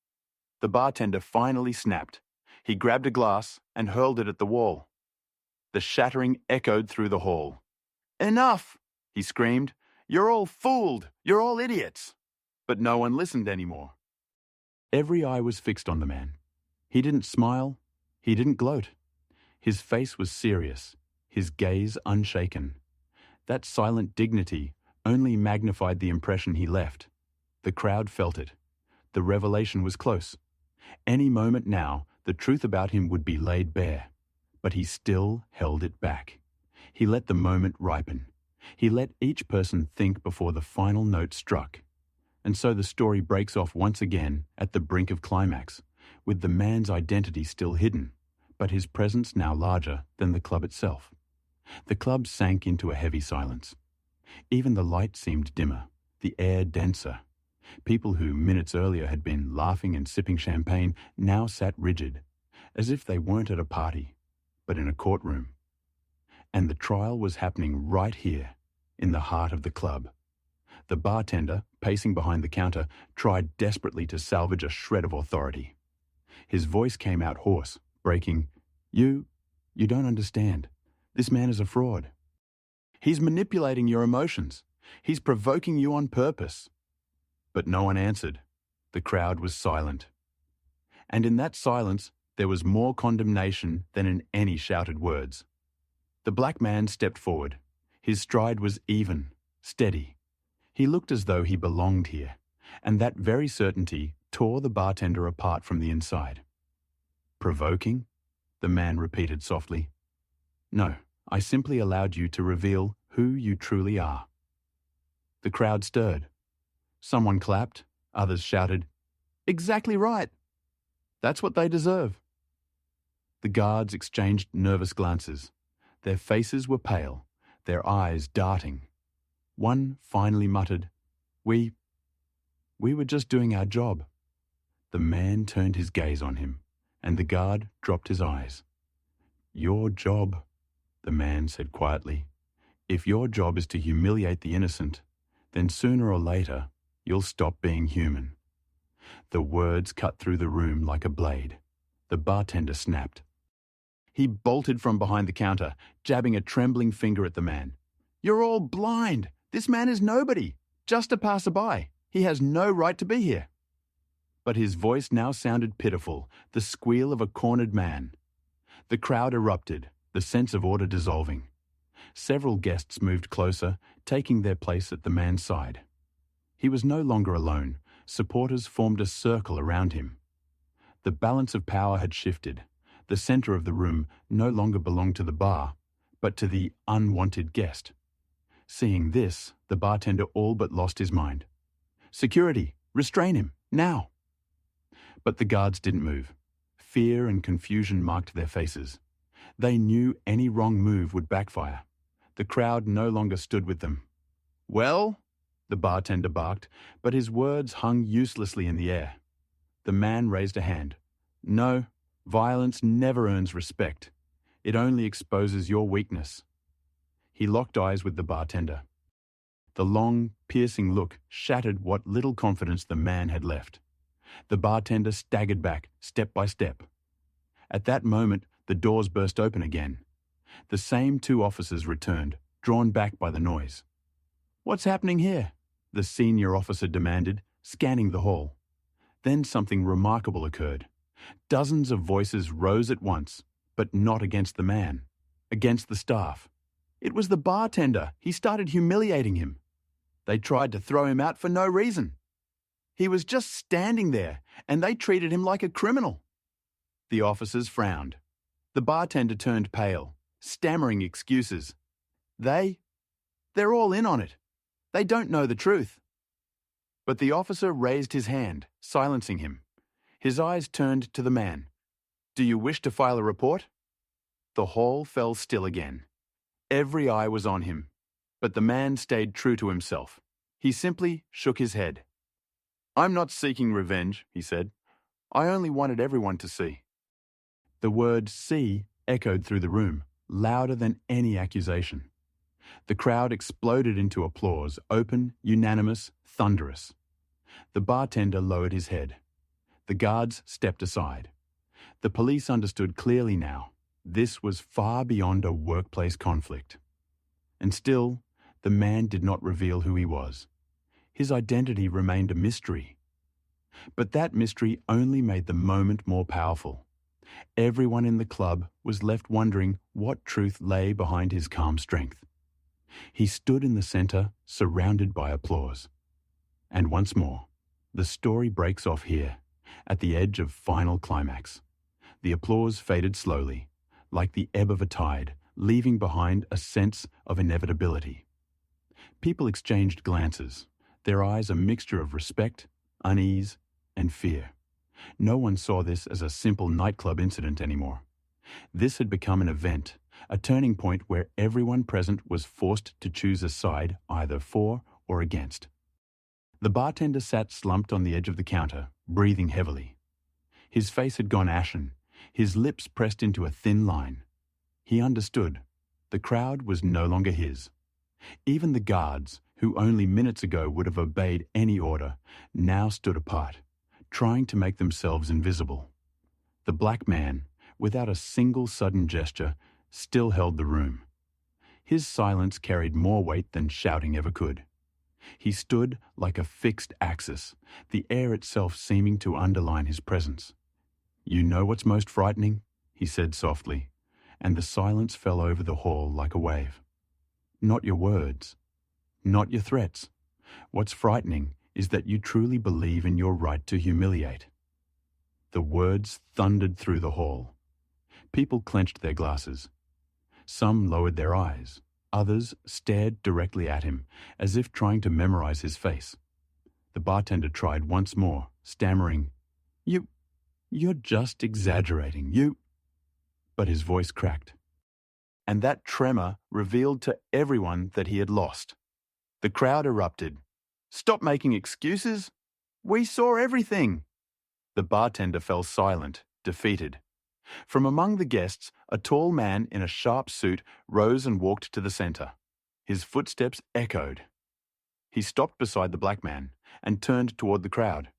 The bartender finally snapped. He grabbed a glass and hurled it at the wall. The shattering echoed through the hall. "Enough!" he screamed. "You're all fooled! You're all idiots!" But no one listened anymore. Every eye was fixed on the man. He didn't smile. He didn't gloat. His face was serious, his gaze unshaken. That silent dignity only magnified the impression he left. The crowd felt it. The revelation was close. Any moment now, the truth about him would be laid bare. But he still held it back. He let the moment ripen. He let each person think before the final note struck. And so the story breaks off once again at the brink of climax, with the man's identity still hidden, but his presence now larger than the club itself. The club sank into a heavy silence. Even the light seemed dimmer, the air denser. People who minutes earlier had been laughing and sipping champagne now sat rigid, as if they weren't at a party, but in a courtroom. And the trial was happening right here, in the heart of the club. The bartender, pacing behind the counter, tried desperately to salvage a shred of authority. His voice came out hoarse, breaking, You don't understand. This man is a fraud. He's manipulating your emotions. He's provoking you on purpose." But no one answered. The crowd was silent. And in that silence, there was more condemnation than in any shouted words. The black man stepped forward. His stride was even, steady. He looked as though he belonged here, and that very certainty tore the bartender apart from the inside. "Provoking?" the man repeated softly. "No, I simply allowed you to reveal who you truly are." The crowd stirred. Someone clapped, others shouted, "Exactly right! That's what they deserve." The guards exchanged nervous glances. Their faces were pale, their eyes darting. One finally muttered, We were just doing our job." The man turned his gaze on him, and the guard dropped his eyes. "Your job," the man said quietly. "If your job is to humiliate the innocent, then sooner or later you'll stop being human." The words cut through the room like a blade. The bartender snapped. He bolted from behind the counter, jabbing a trembling finger at the man. "You're all blind! This man is nobody! Just a passerby! He has no right to be here!" But his voice now sounded pitiful, the squeal of a cornered man. The crowd erupted, the sense of order dissolving. Several guests moved closer, taking their place at the man's side. He was no longer alone. Supporters formed a circle around him. The balance of power had shifted. The center of the room no longer belonged to the bar, but to the unwanted guest. Seeing this, the bartender all but lost his mind. "Security! Restrain him! Now!" But the guards didn't move. Fear and confusion marked their faces. They knew any wrong move would backfire. The crowd no longer stood with them. "Well?" the bartender barked, but his words hung uselessly in the air. The man raised a hand. "No, violence never earns respect. It only exposes your weakness." He locked eyes with the bartender. The long, piercing look shattered what little confidence the man had left. The bartender staggered back, step by step. At that moment, the doors burst open again. The same two officers returned, drawn back by the noise. "What's happening here?" the senior officer demanded, scanning the hall. Then something remarkable occurred. Dozens of voices rose at once, but not against the man, against the staff. It was the bartender. He started humiliating him. They tried to throw him out for no reason. He was just standing there, and they treated him like a criminal. The officers frowned. The bartender turned pale, stammering excuses. They're all in on it. They don't know the truth." But the officer raised his hand, silencing him. His eyes turned to the man. "Do you wish to file a report?" The hall fell still again. Every eye was on him, but the man stayed true to himself. He simply shook his head. "I'm not seeking revenge," he said. "I only wanted everyone to see." The word "see" echoed through the room, louder than any accusation. The crowd exploded into applause, open, unanimous, thunderous. The bartender lowered his head. The guards stepped aside. The police understood clearly now. This was far beyond a workplace conflict. And still, the man did not reveal who he was. His identity remained a mystery. But that mystery only made the moment more powerful. Everyone in the club was left wondering what truth lay behind his calm strength. He stood in the center, surrounded by applause. And once more, the story breaks off here, at the edge of final climax. The applause faded slowly, like the ebb of a tide, leaving behind a sense of inevitability. People exchanged glances, their eyes a mixture of respect, unease, and fear. No one saw this as a simple nightclub incident anymore. This had become an event, a turning point where everyone present was forced to choose a side either for or against. The bartender sat slumped on the edge of the counter, breathing heavily. His face had gone ashen, his lips pressed into a thin line. He understood. The crowd was no longer his. Even the guards, who only minutes ago would have obeyed any order, now stood apart, trying to make themselves invisible. The black man, without a single sudden gesture, still held the room. His silence carried more weight than shouting ever could. He stood like a fixed axis, the air itself seeming to underline his presence. "You know what's most frightening?" he said softly, and the silence fell over the hall like a wave. "Not your words, not your threats. What's frightening is that you truly believe in your right to humiliate." The words thundered through the hall. People clenched their glasses. Some lowered their eyes. Others stared directly at him, as if trying to memorize his face. The bartender tried once more, stammering, You're just exaggerating, But his voice cracked. And that tremor revealed to everyone that he had lost. The crowd erupted. "Stop making excuses! We saw everything!" The bartender fell silent, defeated. From among the guests, a tall man in a sharp suit rose and walked to the center. His footsteps echoed. He stopped beside the black man and turned toward the crowd.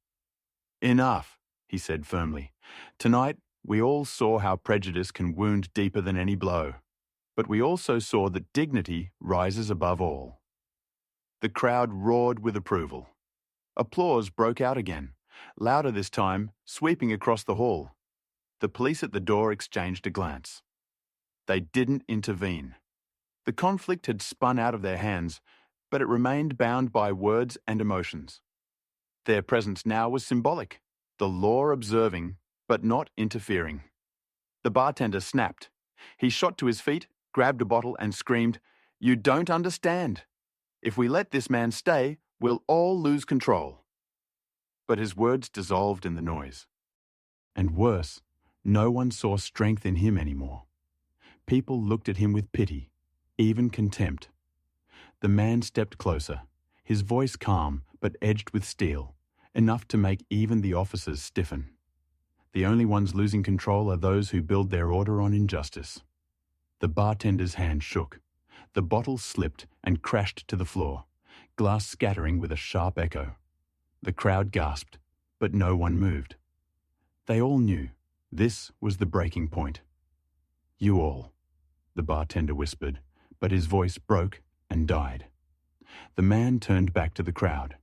"Enough," he said firmly. "Tonight, we all saw how prejudice can wound deeper than any blow. But we also saw that dignity rises above all." The crowd roared with approval. Applause broke out again, louder this time, sweeping across the hall. The police at the door exchanged a glance. They didn't intervene. The conflict had spun out of their hands, but it remained bound by words and emotions. Their presence now was symbolic, the law observing, but not interfering. The bartender snapped. He shot to his feet, grabbed a bottle, and screamed, "You don't understand. If we let this man stay, we'll all lose control." But his words dissolved in the noise. And worse, no one saw strength in him anymore. People looked at him with pity, even contempt. The man stepped closer, his voice calm but edged with steel, enough to make even the officers stiffen. The only ones losing control are those who build their order on injustice. The bartender's hand shook. The bottle slipped and crashed to the floor, glass scattering with a sharp echo. The crowd gasped, but no one moved. They all knew this was the breaking point. "You all," the bartender whispered, but his voice broke and died. The man turned back to the crowd.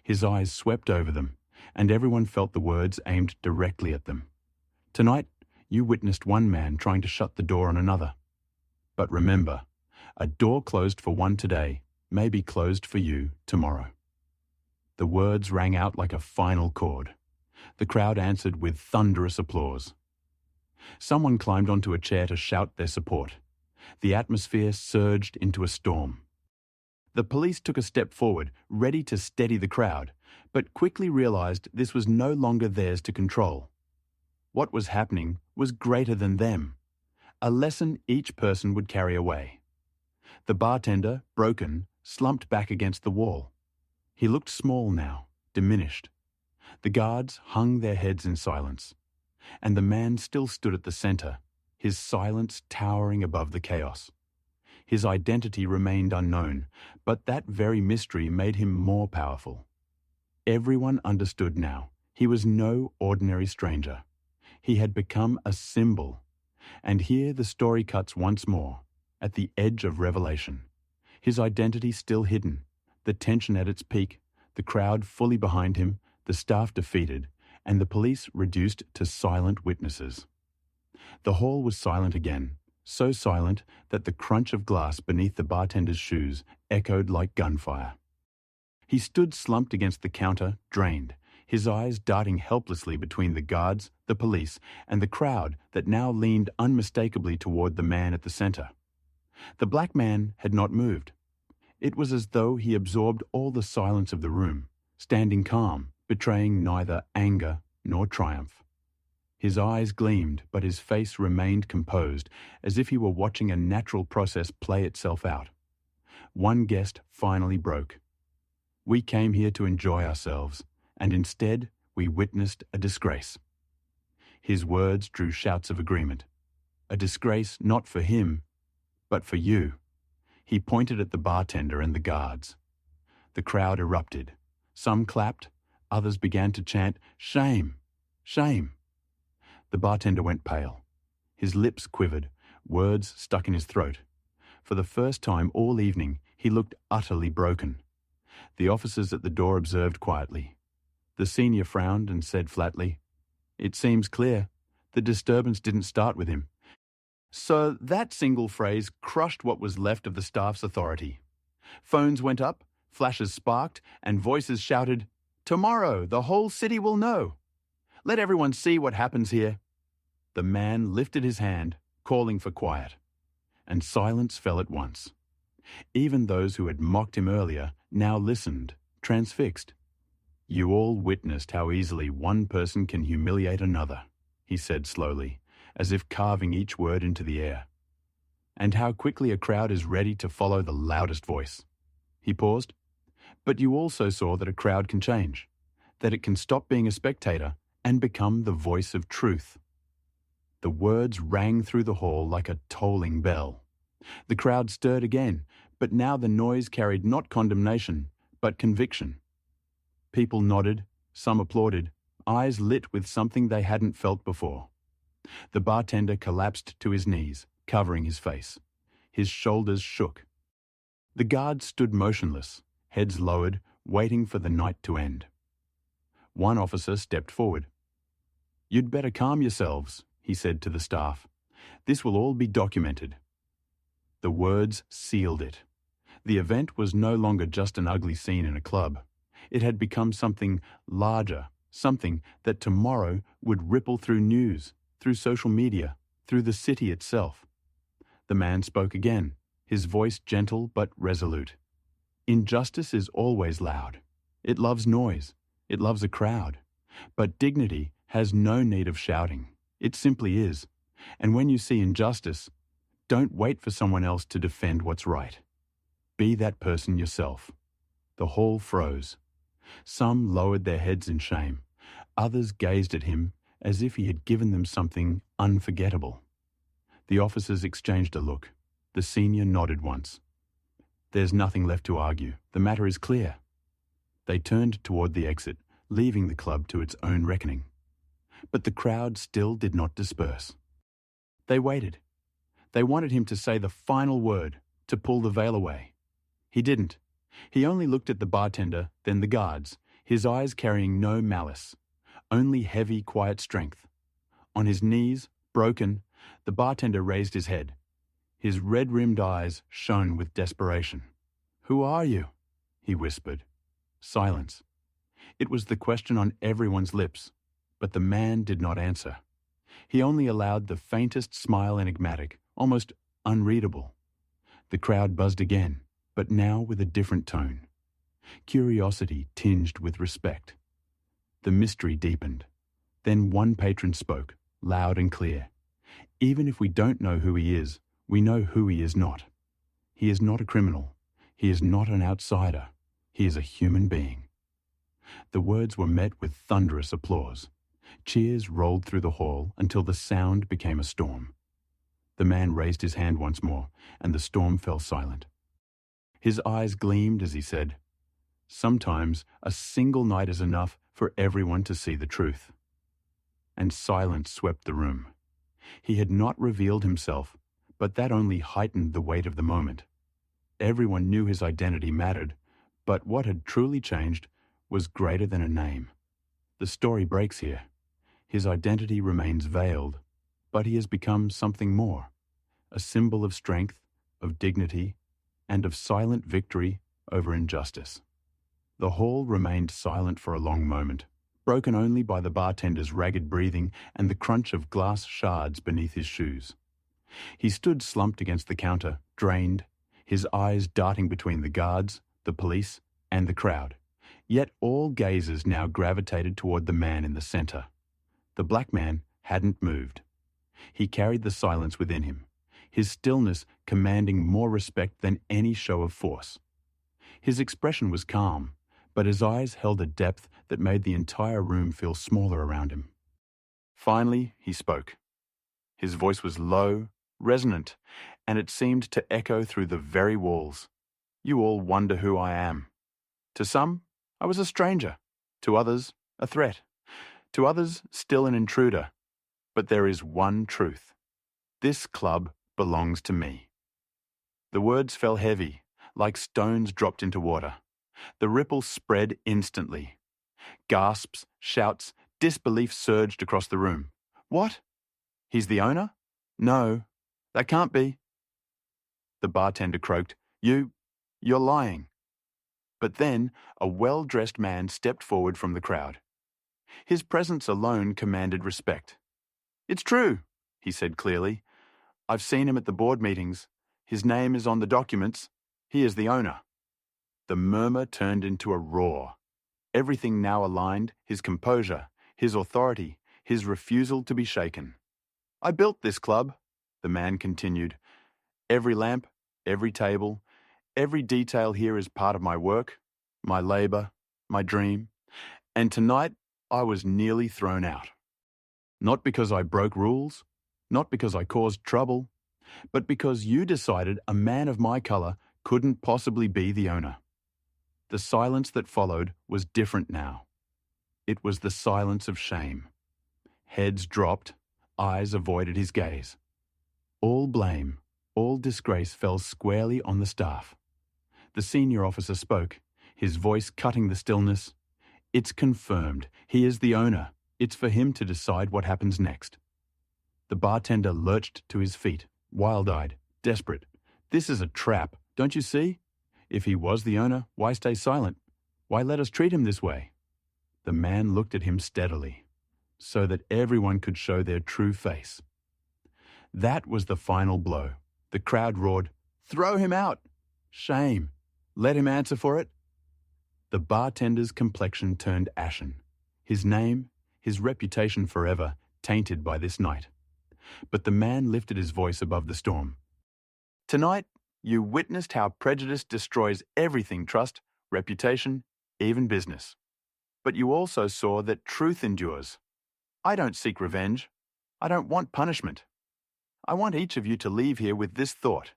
His eyes swept over them, and everyone felt the words aimed directly at them. "Tonight, you witnessed one man trying to shut the door on another. But remember, a door closed for one today may be closed for you tomorrow." The words rang out like a final chord. The crowd answered with thunderous applause. Someone climbed onto a chair to shout their support. The atmosphere surged into a storm. The police took a step forward, ready to steady the crowd, but quickly realized this was no longer theirs to control. What was happening was greater than them, a lesson each person would carry away. The bartender, broken, slumped back against the wall. He looked small now, diminished. The guards hung their heads in silence, and the man still stood at the center, his silence towering above the chaos. His identity remained unknown, but that very mystery made him more powerful. Everyone understood now. He was no ordinary stranger. He had become a symbol. And here the story cuts once more, at the edge of revelation. His identity still hidden, the tension at its peak, the crowd fully behind him, the staff defeated, and the police reduced to silent witnesses. The hall was silent again, so silent that the crunch of glass beneath the bartender's shoes echoed like gunfire. He stood slumped against the counter, drained, his eyes darting helplessly between the guards, the police, and the crowd that now leaned unmistakably toward the man at the center. The black man had not moved. It was as though he absorbed all the silence of the room, standing calm, betraying neither anger nor triumph. His eyes gleamed, but his face remained composed, as if he were watching a natural process play itself out. One guest finally broke. "We came here to enjoy ourselves, and instead we witnessed a disgrace." His words drew shouts of agreement. A disgrace not for him, but for you. He pointed at the bartender and the guards. The crowd erupted. Some clapped, others began to chant, "Shame! Shame!" The bartender went pale. His lips quivered, words stuck in his throat. For the first time all evening, he looked utterly broken. The officers at the door observed quietly. The senior frowned and said flatly, "It seems clear. The disturbance didn't start with him." So that single phrase crushed what was left of the staff's authority. Phones went up, flashes sparked, and voices shouted, "Tomorrow the whole city will know. Let everyone see what happens here." The man lifted his hand, calling for quiet, and silence fell at once. Even those who had mocked him earlier now listened, transfixed. "You all witnessed how easily one person can humiliate another," he said slowly, as if carving each word into the air. "And how quickly a crowd is ready to follow the loudest voice." He paused. "But you also saw that a crowd can change, that it can stop being a spectator and become the voice of truth." The words rang through the hall like a tolling bell. The crowd stirred again, but now the noise carried not condemnation, but conviction. People nodded, some applauded, eyes lit with something they hadn't felt before. The bartender collapsed to his knees, covering his face. His shoulders shook. The guards stood motionless, heads lowered, waiting for the night to end. One officer stepped forward. "You'd better calm yourselves," he said to the staff. "This will all be documented." The words sealed it. The event was no longer just an ugly scene in a club. It had become something larger, something that tomorrow would ripple through news, through social media, through the city itself. The man spoke again, his voice gentle but resolute. Injustice is always loud. It loves noise. It loves a crowd. But dignity has no need of shouting. It simply is. And when you see injustice, don't wait for someone else to defend what's right. Be that person yourself. The hall froze. Some lowered their heads in shame. Others gazed at him as if he had given them something unforgettable. The officers exchanged a look. The senior nodded once. There's nothing left to argue. The matter is clear. They turned toward the exit, leaving the club to its own reckoning. But the crowd still did not disperse. They waited. They wanted him to say the final word, to pull the veil away. He didn't. He only looked at the bartender, then the guards, his eyes carrying no malice, only heavy, quiet strength. On his knees, broken, the bartender raised his head. His red-rimmed eyes shone with desperation. "Who are you?" he whispered. Silence. It was the question on everyone's lips, but the man did not answer. He only allowed the faintest smile enigmatic, almost unreadable. The crowd buzzed again, but now with a different tone. Curiosity tinged with respect. The mystery deepened. Then one patron spoke, loud and clear. Even if we don't know who he is, we know who he is not. He is not a criminal. He is not an outsider. He is a human being. The words were met with thunderous applause. Cheers rolled through the hall until the sound became a storm. The man raised his hand once more, and the storm fell silent. His eyes gleamed as he said, "Sometimes a single night is enough for everyone to see the truth." And silence swept the room. He had not revealed himself, but that only heightened the weight of the moment. Everyone knew his identity mattered, but what had truly changed was greater than a name. The story breaks here. His identity remains veiled, but he has become something more, a symbol of strength, of dignity, and of silent victory over injustice. The hall remained silent for a long moment, broken only by the bartender's ragged breathing and the crunch of glass shards beneath his shoes. He stood slumped against the counter, drained, his eyes darting between the guards, the police, and the crowd. Yet all gazes now gravitated toward the man in the center. The black man hadn't moved. He carried the silence within him, his stillness commanding more respect than any show of force. His expression was calm, but his eyes held a depth that made the entire room feel smaller around him. Finally, he spoke. His voice was low, resonant, and it seemed to echo through the very walls. "You all wonder who I am. To some, I was a stranger. To others, a threat. To others, still an intruder. But there is one truth. This club belongs to me." The words fell heavy, like stones dropped into water. The ripple spread instantly. Gasps, shouts, disbelief surged across the room. "What? He's the owner? No, that can't be." The bartender croaked, You're lying." But then a well-dressed man stepped forward from the crowd. His presence alone commanded respect. "It's true," he said clearly. "I've seen him at the board meetings. His name is on the documents. He is the owner." The murmur turned into a roar. Everything now aligned, his composure, his authority, his refusal to be shaken. "I built this club," the man continued. "Every lamp, every table, every detail here is part of my work, my labor, my dream. And tonight I was nearly thrown out. Not because I broke rules, not because I caused trouble, but because you decided a man of my color couldn't possibly be the owner." The silence that followed was different now. It was the silence of shame. Heads dropped, eyes avoided his gaze. All blame, all disgrace fell squarely on the staff. The senior officer spoke, his voice cutting the stillness. "It's confirmed. He is the owner. It's for him to decide what happens next." The bartender lurched to his feet, wild-eyed, desperate. "This is a trap, don't you see? If he was the owner, why stay silent? Why let us treat him this way?" The man looked at him steadily, so that everyone could show their true face. That was the final blow. The crowd roared, "Throw him out! Shame! Let him answer for it!" The bartender's complexion turned ashen. His name, his reputation forever, tainted by this night. But the man lifted his voice above the storm. "Tonight, you witnessed how prejudice destroys everything: trust, reputation, even business. But you also saw that truth endures. I don't seek revenge. I don't want punishment. I want each of you to leave here with this thought: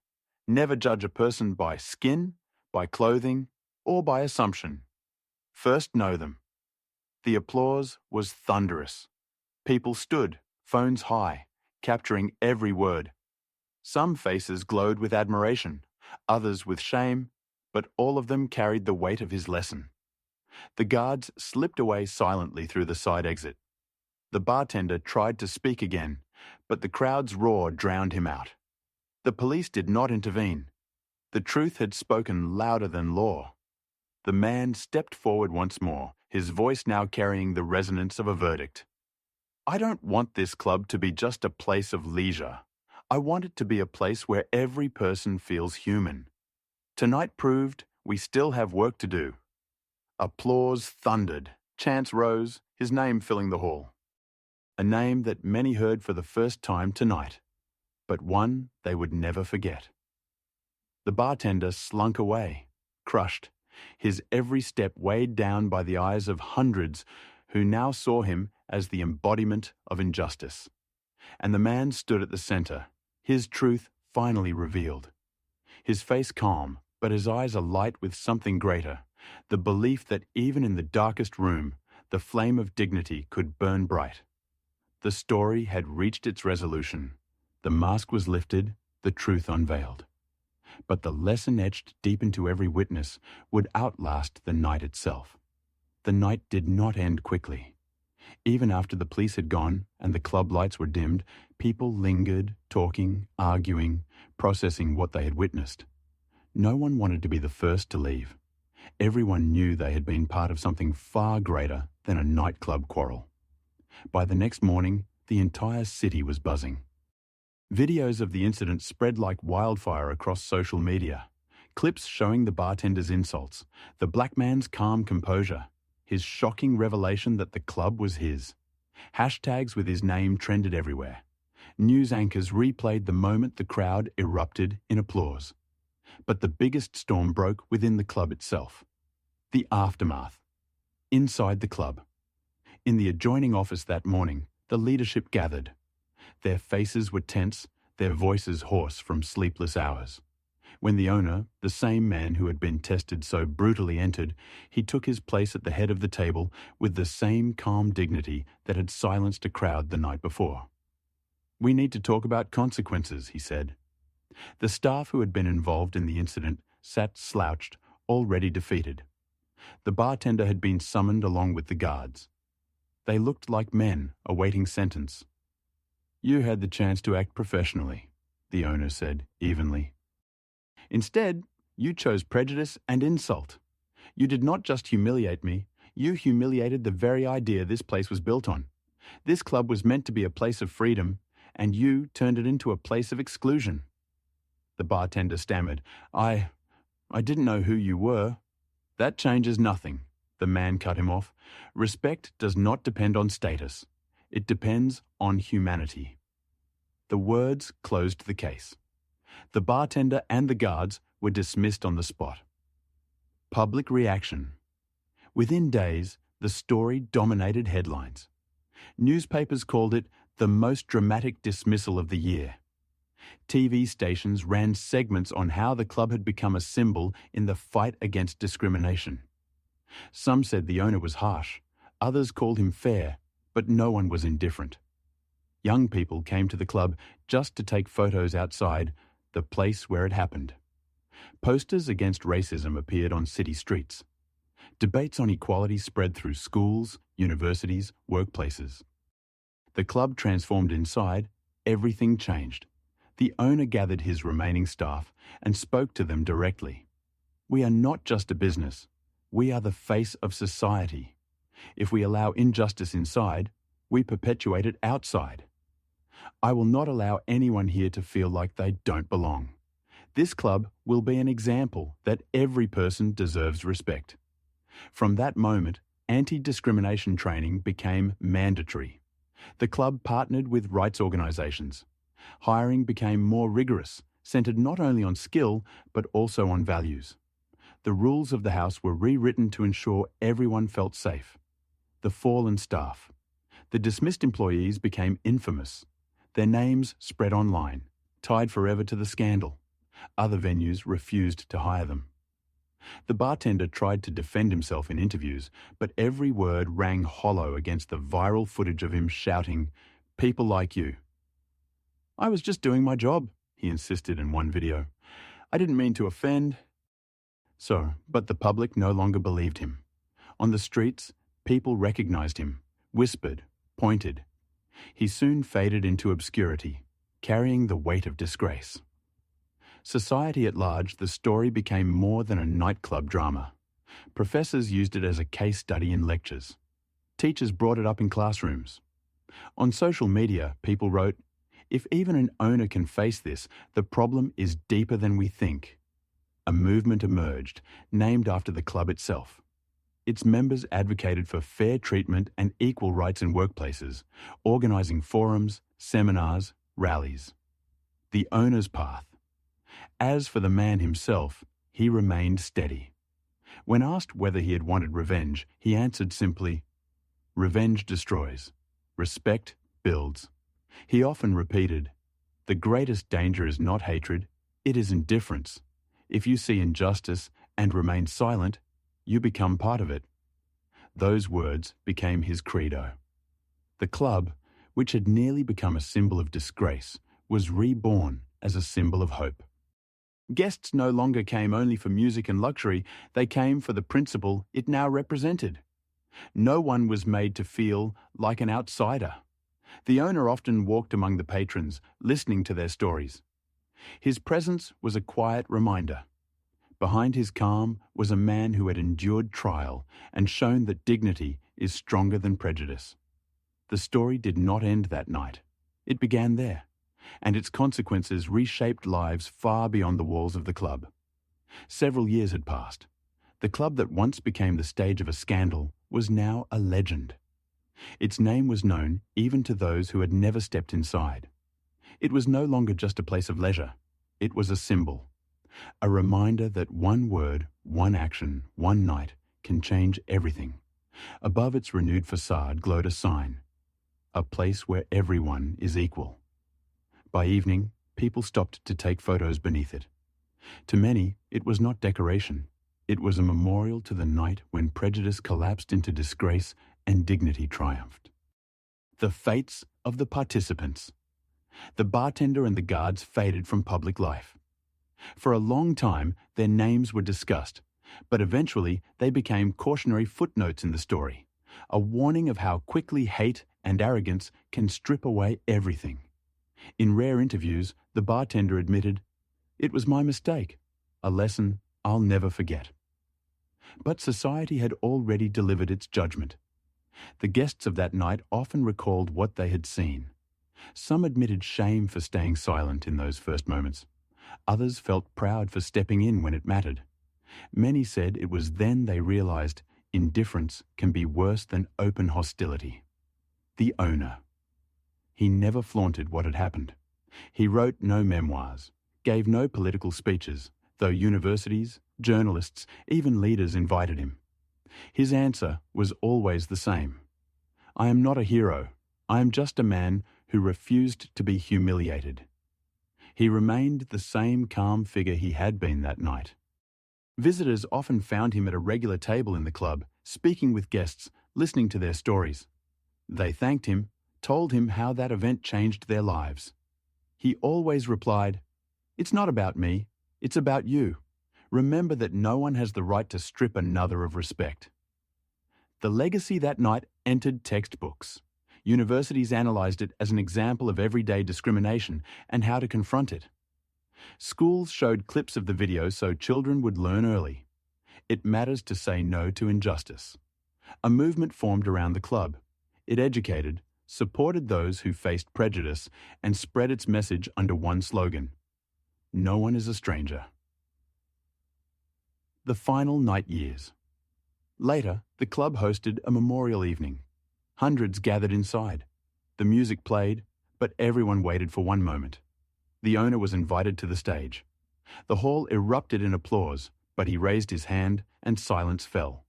never judge a person by skin, by clothing, or by assumption. First know them." The applause was thunderous. People stood, phones high, capturing every word. Some faces glowed with admiration, others with shame, but all of them carried the weight of his lesson. The guards slipped away silently through the side exit. The bartender tried to speak again, but the crowd's roar drowned him out. The police did not intervene. The truth had spoken louder than law. The man stepped forward once more, his voice now carrying the resonance of a verdict. "I don't want this club to be just a place of leisure. I want it to be a place where every person feels human. Tonight proved we still have work to do." Applause thundered. Chants rose, his name filling the hall. A name that many heard for the first time tonight, but one they would never forget. The bartender slunk away, crushed, his every step weighed down by the eyes of hundreds who now saw him as the embodiment of injustice. And the man stood at the center, his truth finally revealed. His face calm, but his eyes alight with something greater, the belief that even in the darkest room, the flame of dignity could burn bright. The story had reached its resolution. The mask was lifted, the truth unveiled. But the lesson etched deep into every witness would outlast the night itself. The night did not end quickly. Even after the police had gone and the club lights were dimmed, people lingered, talking, arguing, processing what they had witnessed. No one wanted to be the first to leave. Everyone knew they had been part of something far greater than a nightclub quarrel. By the next morning, the entire city was buzzing. Videos of the incident spread like wildfire across social media. Clips showing the bartender's insults, the black man's calm composure, his shocking revelation that the club was his. Hashtags with his name trended everywhere. News anchors replayed the moment the crowd erupted in applause. But the biggest storm broke within the club itself. The aftermath. Inside the club. In the adjoining office that morning, the leadership gathered. Their faces were tense, their voices hoarse from sleepless hours. When the owner, the same man who had been tested so brutally, entered, he took his place at the head of the table with the same calm dignity that had silenced a crowd the night before. "We need to talk about consequences," he said. The staff who had been involved in the incident sat slouched, already defeated. The bartender had been summoned along with the guards. They looked like men awaiting sentence. "You had the chance to act professionally," the owner said evenly. "Instead, you chose prejudice and insult. You did not just humiliate me, you humiliated the very idea this place was built on. This club was meant to be a place of freedom, and you turned it into a place of exclusion." The bartender stammered, I didn't know who you were." "That changes nothing," the man cut him off. "Respect does not depend on status. It depends on humanity." The words closed the case. The bartender and the guards were dismissed on the spot. Public reaction. Within days, the story dominated headlines. Newspapers called it the most dramatic dismissal of the year. TV stations ran segments on how the club had become a symbol in the fight against discrimination. Some said the owner was harsh, others called him fair, but no one was indifferent. Young people came to the club just to take photos outside, the place where it happened. Posters against racism appeared on city streets. Debates on equality spread through schools, universities, workplaces. The club transformed inside, everything changed. The owner gathered his remaining staff and spoke to them directly. "We are not just a business. We are the face of society. If we allow injustice inside, we perpetuate it outside. I will not allow anyone here to feel like they don't belong. This club will be an example that every person deserves respect. From that moment, anti-discrimination training became mandatory. The club partnered with rights organisations. Hiring became more rigorous, centred not only on skill but also on values. The rules of the house were rewritten to ensure everyone felt safe. The fallen staff. The dismissed employees became infamous. Their names spread online, tied forever to the scandal. Other venues refused to hire them. The bartender tried to defend himself in interviews, but every word rang hollow against the viral footage of him shouting, "People like you." "I was just doing my job," he insisted in one video. "I didn't mean to offend." But the public no longer believed him. On the streets, people recognized him, whispered, pointed. He soon faded into obscurity, carrying the weight of disgrace. Society at large, the story became more than a nightclub drama. Professors used it as a case study in lectures. Teachers brought it up in classrooms. On social media, people wrote, "If even an owner can face this, the problem is deeper than we think." A movement emerged, named after the club itself. Its members advocated for fair treatment and equal rights in workplaces, organising forums, seminars, rallies. The owner's path. As for the man himself, he remained steady. When asked whether he had wanted revenge, he answered simply, "Revenge destroys. Respect builds." He often repeated, "The greatest danger is not hatred, it is indifference. If you see injustice and remain silent, you become part of it." Those words became his credo. The club, which had nearly become a symbol of disgrace, was reborn as a symbol of hope. Guests no longer came only for music and luxury, they came for the principle it now represented. No one was made to feel like an outsider. The owner often walked among the patrons, listening to their stories. His presence was a quiet reminder. Behind his calm was a man who had endured trial and shown that dignity is stronger than prejudice. The story did not end that night. It began there, and its consequences reshaped lives far beyond the walls of the club. Several years had passed. The club that once became the stage of a scandal was now a legend. Its name was known even to those who had never stepped inside. It was no longer just a place of leisure. It was a symbol. A reminder that one word, one action, one night can change everything. Above its renewed facade glowed a sign. A place where everyone is equal. By evening, people stopped to take photos beneath it. To many, it was not decoration. It was a memorial to the night when prejudice collapsed into disgrace and dignity triumphed. The fates of the participants. The bartender and the guards faded from public life. For a long time, their names were discussed, but eventually they became cautionary footnotes in the story, a warning of how quickly hate and arrogance can strip away everything. In rare interviews, the bartender admitted, "It was my mistake, a lesson I'll never forget." But society had already delivered its judgment. The guests of that night often recalled what they had seen. Some admitted shame for staying silent in those first moments. Others felt proud for stepping in when it mattered. Many said it was then they realized indifference can be worse than open hostility. The owner. He never flaunted what had happened. He wrote no memoirs, gave no political speeches, though universities, journalists, even leaders invited him. His answer was always the same. "I am not a hero. I am just a man who refused to be humiliated." He remained the same calm figure he had been that night. Visitors often found him at a regular table in the club, speaking with guests, listening to their stories. They thanked him, told him how that event changed their lives. He always replied, "It's not about me, it's about you. Remember that no one has the right to strip another of respect." The legacy that night entered textbooks. Universities analysed it as an example of everyday discrimination and how to confront it. Schools showed clips of the video so children would learn early. It matters to say no to injustice. A movement formed around the club. It educated, supported those who faced prejudice, and spread its message under one slogan: no one is a stranger. The final night years. Later, the club hosted a memorial evening. Hundreds gathered inside. The music played, but everyone waited for one moment. The owner was invited to the stage. The hall erupted in applause, but he raised his hand and silence fell.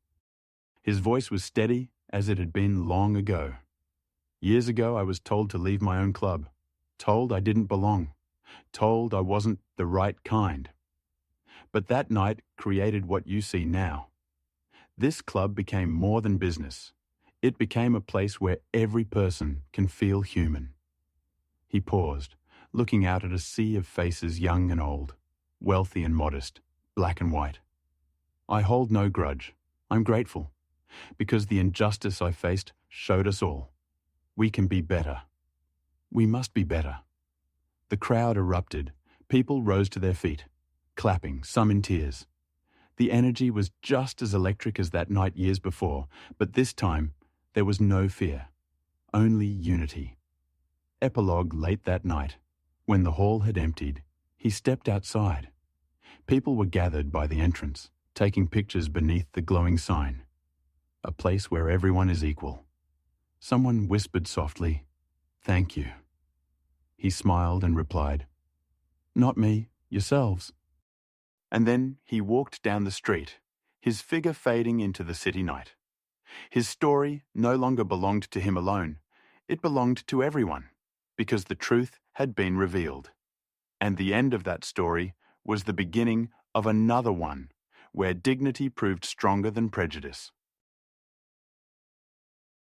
His voice was steady as it had been long ago. Years ago, I was told to leave my own club, told I didn't belong, told I wasn't the right kind. But that night created what you see now. This club became more than business. It became a place where every person can feel human. He paused, looking out at a sea of faces young and old, wealthy and modest, black and white. I hold no grudge. I'm grateful, because the injustice I faced showed us all. We can be better. We must be better. The crowd erupted. People rose to their feet, clapping, some in tears. The energy was just as electric as that night years before, but this time there was no fear, only unity. Epilogue late that night. When the hall had emptied, he stepped outside. People were gathered by the entrance, taking pictures beneath the glowing sign. A place where everyone is equal. Someone whispered softly, "Thank you." He smiled and replied, "Not me, yourselves." And then he walked down the street, his figure fading into the city night. His story no longer belonged to him alone. It belonged to everyone, because the truth had been revealed. And the end of that story was the beginning of another one, where dignity proved stronger than prejudice.